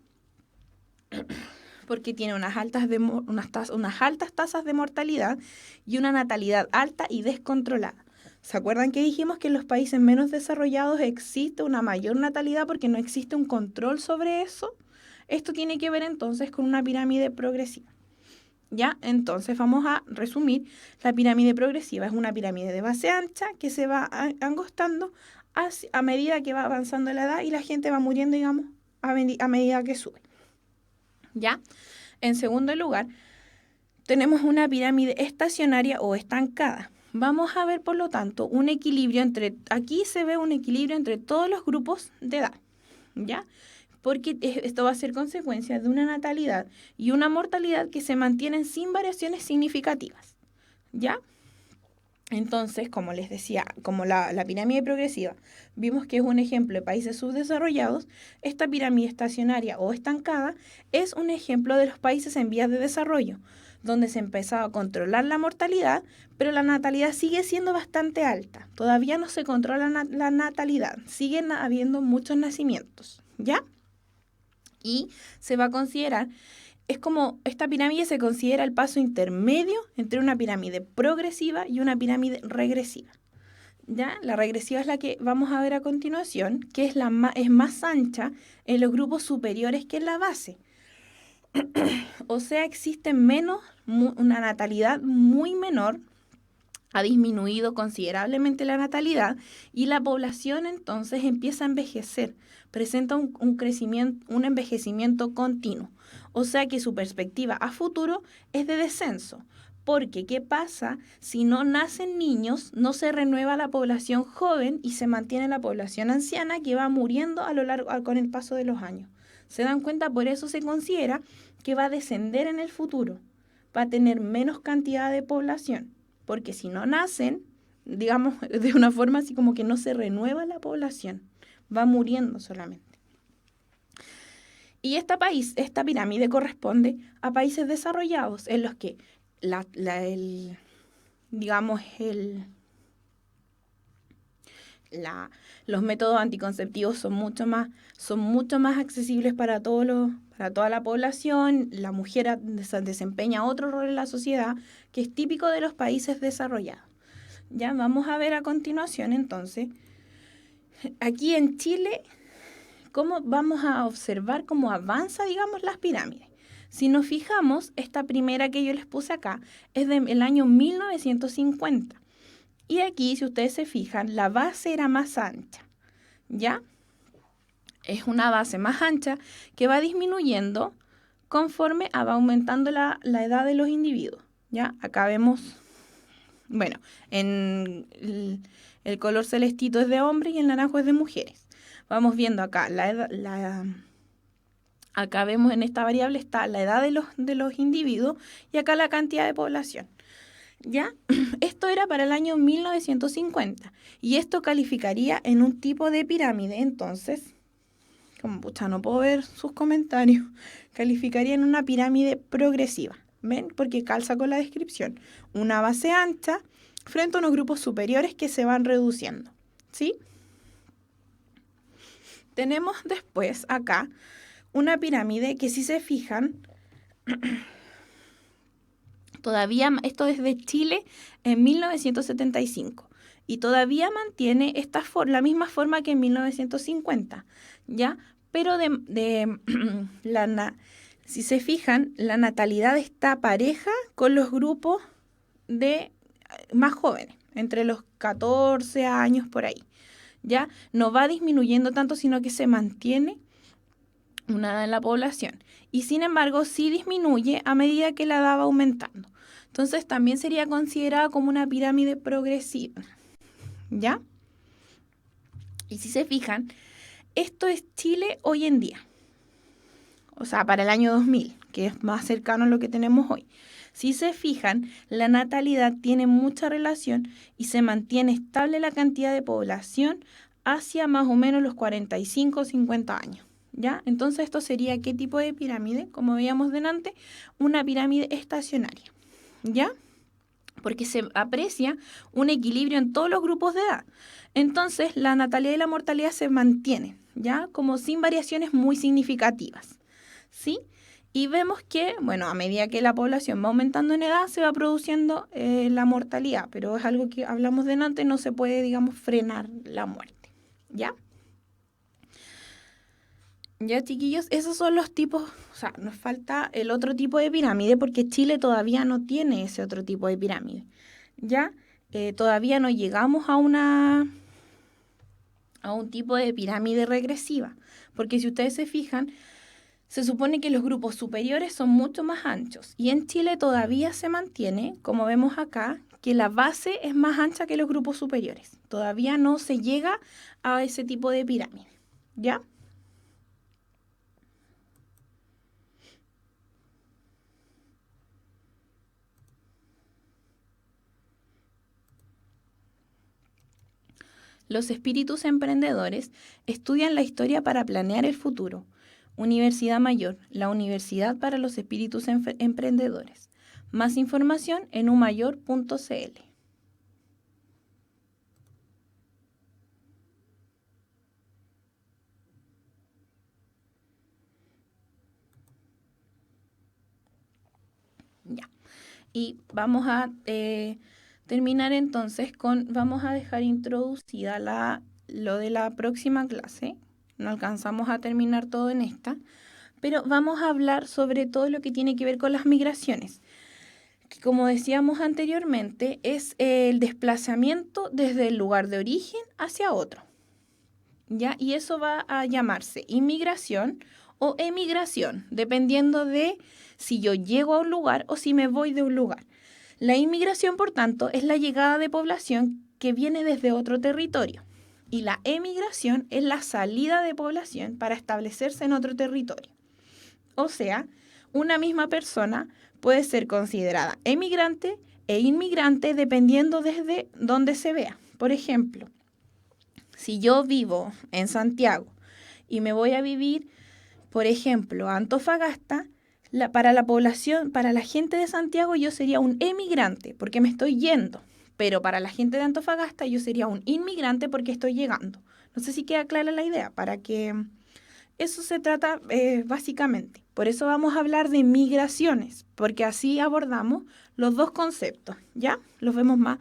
Porque tiene unas altas tasas de mortalidad y una natalidad alta y descontrolada. ¿Se acuerdan que dijimos que en los países menos desarrollados existe una mayor natalidad porque no existe un control sobre eso? Esto tiene que ver entonces con una pirámide progresiva. ¿Ya? Entonces vamos a resumir. La pirámide progresiva es una pirámide de base ancha que se va angostando a medida que va avanzando la edad y la gente va muriendo, digamos, a medida que sube. ¿Ya? En segundo lugar, tenemos una pirámide estacionaria o estancada. Vamos a ver, por lo tanto, aquí se ve un equilibrio entre todos los grupos de edad, ¿ya? Porque esto va a ser consecuencia de una natalidad y una mortalidad que se mantienen sin variaciones significativas, ¿ya? Entonces, como les decía, como la pirámide progresiva, vimos que es un ejemplo de países subdesarrollados, esta pirámide estacionaria o estancada es un ejemplo de los países en vías de desarrollo, donde se empezaba a controlar la mortalidad, pero la natalidad sigue siendo bastante alta. Todavía no se controla la natalidad, siguen habiendo muchos nacimientos, ¿ya? Y se va a considerar, esta pirámide se considera el paso intermedio entre una pirámide progresiva y una pirámide regresiva. ¿Ya? La regresiva es la que vamos a ver a continuación, que es más ancha en los grupos superiores que en la base. O sea, existe una natalidad muy menor ha disminuido considerablemente la natalidad y la población entonces empieza a envejecer, presenta un envejecimiento continuo. O sea que su perspectiva a futuro es de descenso. Porque, ¿qué pasa? Si no nacen niños, no se renueva la población joven y se mantiene la población anciana que va muriendo con el paso de los años. ¿Se dan cuenta? Por eso se considera que va a descender en el futuro, va a tener menos cantidad de población. Porque si no nacen, digamos, de una forma así como que no se renueva la población, va muriendo solamente. Y esta pirámide corresponde a países desarrollados en los que los métodos anticonceptivos son mucho más accesibles para toda la población. La mujer desempeña otro rol en la sociedad que es típico de los países desarrollados. Ya vamos a ver a continuación entonces, aquí en Chile, cómo vamos a observar cómo avanza, digamos, las pirámides. Si nos fijamos, esta primera que yo les puse acá es del año 1950. Y aquí, si ustedes se fijan, la base era más ancha, ¿ya? Es una base más ancha que va disminuyendo conforme va aumentando la edad de los individuos, ¿ya? Acá vemos, bueno, en el color celestito es de hombres y el naranjo es de mujeres. Vamos viendo acá acá vemos en esta variable está la edad de los individuos y acá la cantidad de población. ¿Ya? Esto era para el año 1950 y esto calificaría en un tipo de pirámide. Entonces, como pucha, no puedo ver sus comentarios, calificaría en una pirámide progresiva. ¿Ven? Porque calza con la descripción. Una base ancha frente a unos grupos superiores que se van reduciendo. ¿Sí? Tenemos después acá una pirámide que, si se fijan, todavía, esto es de Chile en 1975 y todavía mantiene la misma forma que en 1950, ¿ya? Pero si se fijan, la natalidad está pareja con los grupos de más jóvenes, entre los 14 años por ahí, ¿ya? No va disminuyendo tanto, sino que se mantiene una edad en la población. Y sin embargo, sí disminuye a medida que la edad va aumentando. Entonces, también sería considerada como una pirámide progresiva, ¿ya? Y si se fijan, esto es Chile hoy en día. O sea, para el año 2000, que es más cercano a lo que tenemos hoy. Si se fijan, la natalidad tiene mucha relación y se mantiene estable la cantidad de población hacia más o menos los 45 o 50 años. ¿Ya? Entonces, esto sería ¿qué tipo de pirámide? Como veíamos delante, una pirámide estacionaria, ¿ya? Porque se aprecia un equilibrio en todos los grupos de edad. Entonces, la natalidad y la mortalidad se mantienen, ¿ya? Como sin variaciones muy significativas, ¿sí? Y vemos que, bueno, a medida que la población va aumentando en edad, se va produciendo la mortalidad, pero es algo que hablamos delante, no se puede, digamos, frenar la muerte, ¿ya? Ya, chiquillos, esos son los tipos, o sea, nos falta el otro tipo de pirámide porque Chile todavía no tiene ese otro tipo de pirámide. Ya, todavía no llegamos a un tipo de pirámide regresiva, porque si ustedes se fijan, se supone que los grupos superiores son mucho más anchos y en Chile todavía se mantiene, como vemos acá, que la base es más ancha que los grupos superiores. Todavía no se llega a ese tipo de pirámide, ¿ya? Los espíritus emprendedores estudian la historia para planear el futuro. Universidad Mayor, la universidad para los espíritus emprendedores. Más información en umayor.cl. Ya. Y vamos a terminar entonces vamos a dejar introducida lo de la próxima clase. No alcanzamos a terminar todo en esta, pero vamos a hablar sobre todo lo que tiene que ver con las migraciones. que, como decíamos anteriormente, es el desplazamiento desde el lugar de origen hacia otro, ¿ya? Y eso va a llamarse inmigración o emigración, dependiendo de si yo llego a un lugar o si me voy de un lugar. La inmigración, por tanto, es la llegada de población que viene desde otro territorio. Y la emigración es la salida de población para establecerse en otro territorio. O sea, una misma persona puede ser considerada emigrante e inmigrante dependiendo desde donde se vea. Por ejemplo, si yo vivo en Santiago y me voy a vivir, por ejemplo, a Antofagasta, para la población, para la gente de Santiago yo sería un emigrante porque me estoy yendo, pero para la gente de Antofagasta yo sería un inmigrante porque estoy llegando. No sé si queda clara la idea, para que eso se trata básicamente. Por eso vamos a hablar de migraciones, porque así abordamos los dos conceptos, ¿ya? Los vemos más,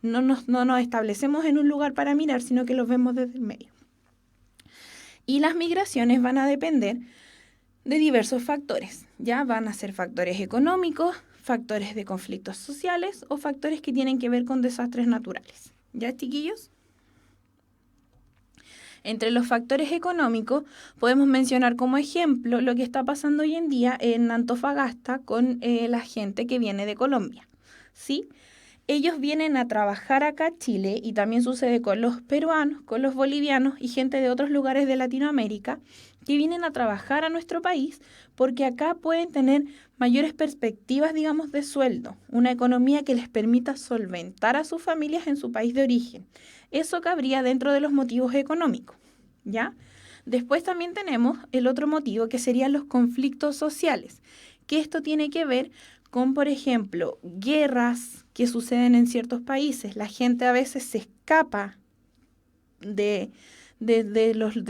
no nos establecemos en un lugar para mirar, sino que los vemos desde el medio. Y las migraciones van a depender de diversos factores, ¿ya? Van a ser factores económicos, factores de conflictos sociales o factores que tienen que ver con desastres naturales. ¿Ya, chiquillos? Entre los factores económicos podemos mencionar como ejemplo lo que está pasando hoy en día en Antofagasta con la gente que viene de Colombia, ¿sí? Ellos vienen a trabajar acá a Chile y también sucede con los peruanos, con los bolivianos y gente de otros lugares de Latinoamérica que vienen a trabajar a nuestro país porque acá pueden tener mayores perspectivas, digamos, de sueldo, una economía que les permita solventar a sus familias en su país de origen. Eso cabría dentro de los motivos económicos, ¿ya? Después también tenemos el otro motivo que serían los conflictos sociales, que esto tiene que ver con, por ejemplo, guerras que suceden en ciertos países. La gente a veces se escapa de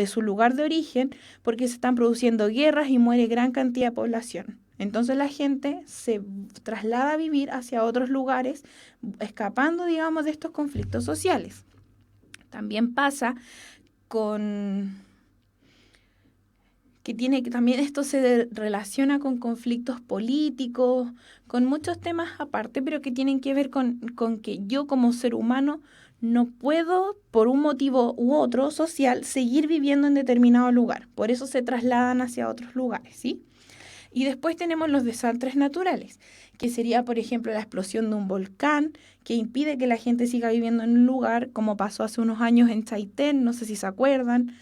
su lugar de origen porque se están produciendo guerras y muere gran cantidad de población. Entonces la gente se traslada a vivir hacia otros lugares, escapando, digamos, de estos conflictos sociales. También pasa con que también esto se relaciona con conflictos políticos, con muchos temas aparte, pero que tienen que ver con que yo como ser humano no puedo, por un motivo u otro social, seguir viviendo en determinado lugar. Por eso se trasladan hacia otros lugares, ¿sí? Y después tenemos los desastres naturales, que sería, por ejemplo, la explosión de un volcán que impide que la gente siga viviendo en un lugar, como pasó hace unos años en Chaitén, no sé si se acuerdan,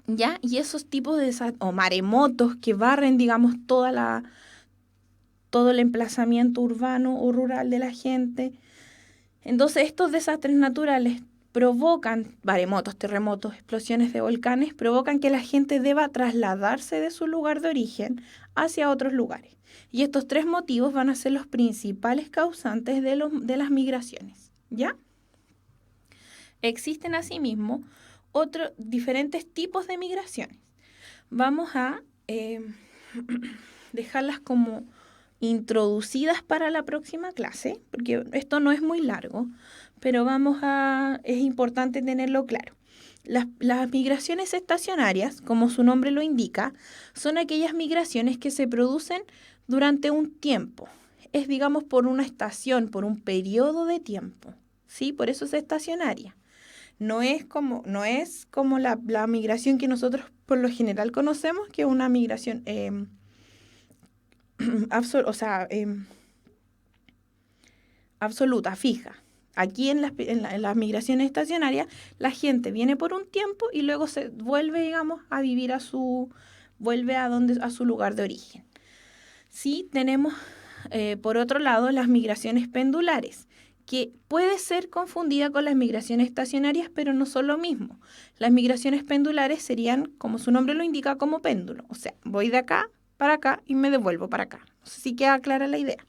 ¿ya? Y esos tipos de o maremotos que barren, digamos, todo el emplazamiento urbano o rural de la gente. Entonces, estos desastres naturales provocan maremotos, terremotos, explosiones de volcanes, provocan que la gente deba trasladarse de su lugar de origen hacia otros lugares. Y estos tres motivos van a ser los principales causantes de las migraciones, ¿ya? Existen asimismo diferentes tipos de migraciones. Vamos a dejarlas como introducidas para la próxima clase, porque esto no es muy largo, pero es importante tenerlo claro. Las migraciones estacionarias, como su nombre lo indica, son aquellas migraciones que se producen durante un tiempo. Es, digamos, por una estación, por un periodo de tiempo, ¿sí? Por eso es estacionaria. No es como la migración que nosotros por lo general conocemos, que es una migración absoluta, fija. Aquí en las migraciones estacionarias, la gente viene por un tiempo y luego se vuelve, digamos, a vivir a su lugar de origen. Sí, tenemos, por otro lado, las migraciones pendulares, que puede ser confundida con las migraciones estacionarias, pero no son lo mismo. Las migraciones pendulares serían, como su nombre lo indica, como péndulo. O sea, voy de acá para acá y me devuelvo para acá. No sé si queda clara la idea.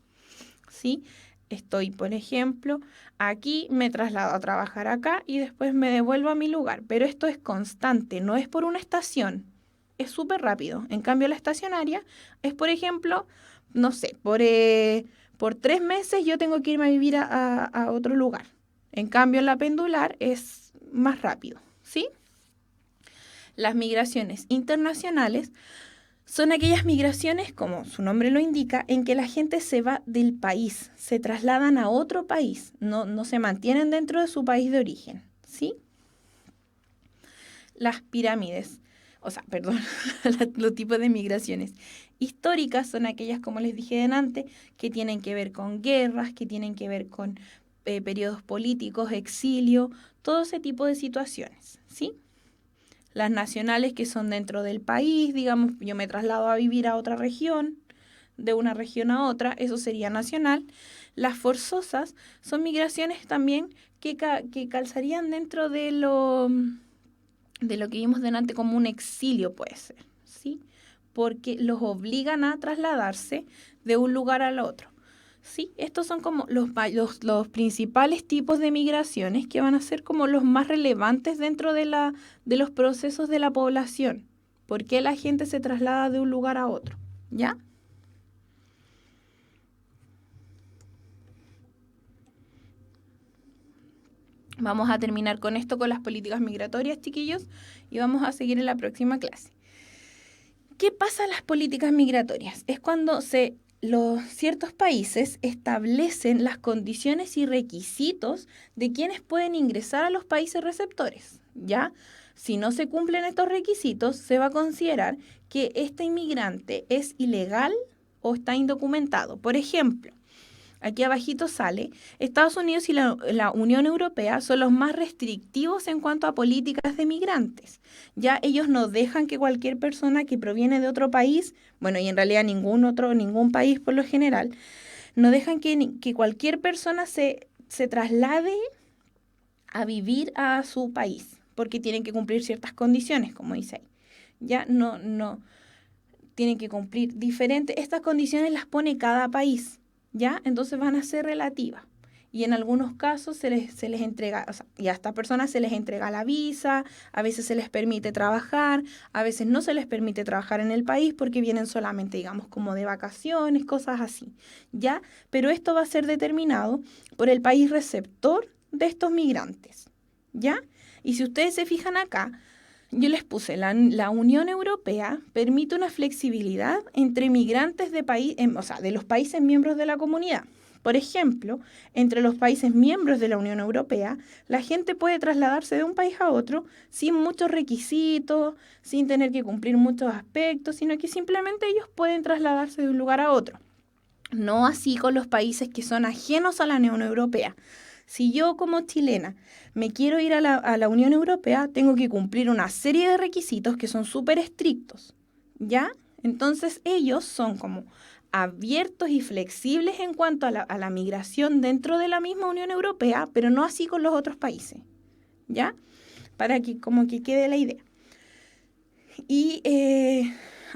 ¿Sí? Estoy, por ejemplo, aquí, me traslado a trabajar acá y después me devuelvo a mi lugar. Pero esto es constante, no es por una estación. Es súper rápido. En cambio, la estacionaria es, por ejemplo, no sé, por 3 meses yo tengo que irme a vivir a otro lugar. En cambio, la pendular es más rápido, ¿sí? Las migraciones internacionales Son aquellas migraciones, como su nombre lo indica, en que la gente se va del país, se trasladan a otro país, no se mantienen dentro de su país de origen, ¿sí? Las pirámides, o sea, perdón, los tipos de migraciones históricas son aquellas, como les dije antes, que tienen que ver con guerras, que tienen que ver con periodos políticos, exilio, todo ese tipo de situaciones, ¿sí? Las nacionales que son dentro del país, digamos, yo me traslado a vivir a otra región, de una región a otra, eso sería nacional. Las forzosas son migraciones también que calzarían dentro de lo que vimos delante como un exilio, puede ser, ¿sí? Porque los obligan a trasladarse de un lugar al otro. Sí, estos son como los principales tipos de migraciones que van a ser como los más relevantes dentro de los procesos de la población. ¿Por qué la gente se traslada de un lugar a otro? ¿Ya? Vamos a terminar con esto, con las políticas migratorias, chiquillos, y vamos a seguir en la próxima clase. ¿Qué pasa en las políticas migratorias? Es cuando ciertos países establecen las condiciones y requisitos de quienes pueden ingresar a los países receptores, ¿ya? Si no se cumplen estos requisitos, se va a considerar que este inmigrante es ilegal o está indocumentado. Por ejemplo, aquí abajito sale, Estados Unidos y la Unión Europea son los más restrictivos en cuanto a políticas de migrantes. Ya ellos no dejan que cualquier persona que proviene de otro país, bueno, y en realidad ningún país por lo general, no dejan que cualquier persona se traslade a vivir a su país, porque tienen que cumplir ciertas condiciones, como dice ahí. Ya no, tienen que cumplir diferentes, estas condiciones las pone cada país. ¿Ya? Entonces van a ser relativas. Y en algunos casos se les entrega, o sea, y a estas personas se les entrega la visa, a veces se les permite trabajar, a veces no se les permite trabajar en el país porque vienen solamente, digamos, como de vacaciones, cosas así. ¿Ya? Pero esto va a ser determinado por el país receptor de estos migrantes. ¿Ya? Y si ustedes se fijan acá, yo les puse, la Unión Europea permite una flexibilidad entre migrantes o sea, de los países miembros de la comunidad. Por ejemplo, entre los países miembros de la Unión Europea, la gente puede trasladarse de un país a otro sin muchos requisitos, sin tener que cumplir muchos aspectos, sino que simplemente ellos pueden trasladarse de un lugar a otro. No así con los países que son ajenos a la Unión Europea. Si yo como chilena me quiero ir a la Unión Europea, tengo que cumplir una serie de requisitos que son súper estrictos, ¿ya? Entonces ellos son como abiertos y flexibles en cuanto a la migración dentro de la misma Unión Europea, pero no así con los otros países, ¿ya? Para que como que quede la idea. Y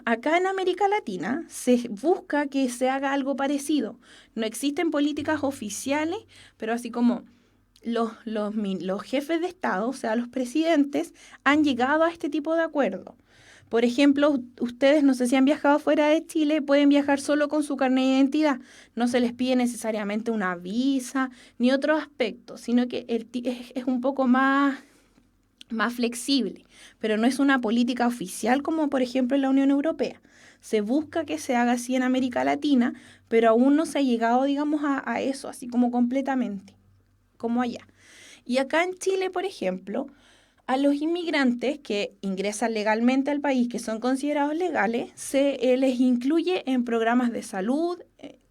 acá en América Latina se busca que se haga algo parecido. No existen políticas oficiales, pero así como los jefes de Estado, o sea, los presidentes, han llegado a este tipo de acuerdo. Por ejemplo, ustedes no sé si han viajado fuera de Chile, pueden viajar solo con su carnet de identidad. No se les pide necesariamente una visa ni otro aspecto, sino que es un poco más flexible, pero no es una política oficial como por ejemplo en la Unión Europea. Se busca que se haga así en América Latina, pero aún no se ha llegado, digamos, a eso, así como completamente, como allá. Y acá en Chile, por ejemplo, a los inmigrantes que ingresan legalmente al país, que son considerados legales, se les incluye en programas de salud,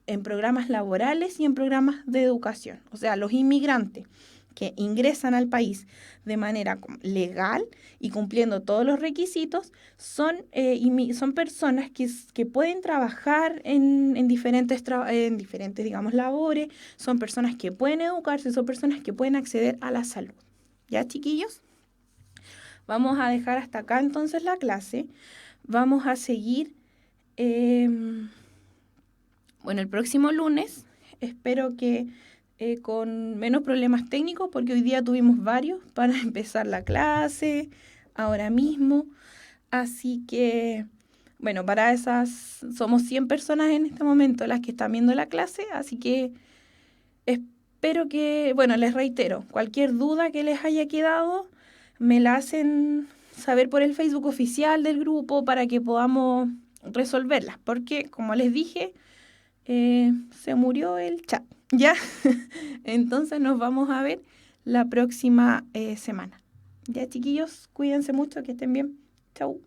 en programas laborales y en programas de educación. O sea, los inmigrantes que ingresan al país de manera legal y cumpliendo todos los requisitos, son personas que pueden trabajar en diferentes, digamos, labores, son personas que pueden educarse, son personas que pueden acceder a la salud. ¿Ya, chiquillos? Vamos a dejar hasta acá entonces la clase. Vamos a seguir, el próximo lunes. Espero que con menos problemas técnicos, porque hoy día tuvimos varios para empezar la clase, ahora mismo. Así que, para somos 100 personas en este momento las que están viendo la clase, así que espero que, les reitero, cualquier duda que les haya quedado, me la hacen saber por el Facebook oficial del grupo para que podamos resolverlas, porque como les dije, se murió el chat, ¿ya? Entonces nos vamos a ver la próxima semana. Ya, chiquillos, cuídense mucho, que estén bien. Chau.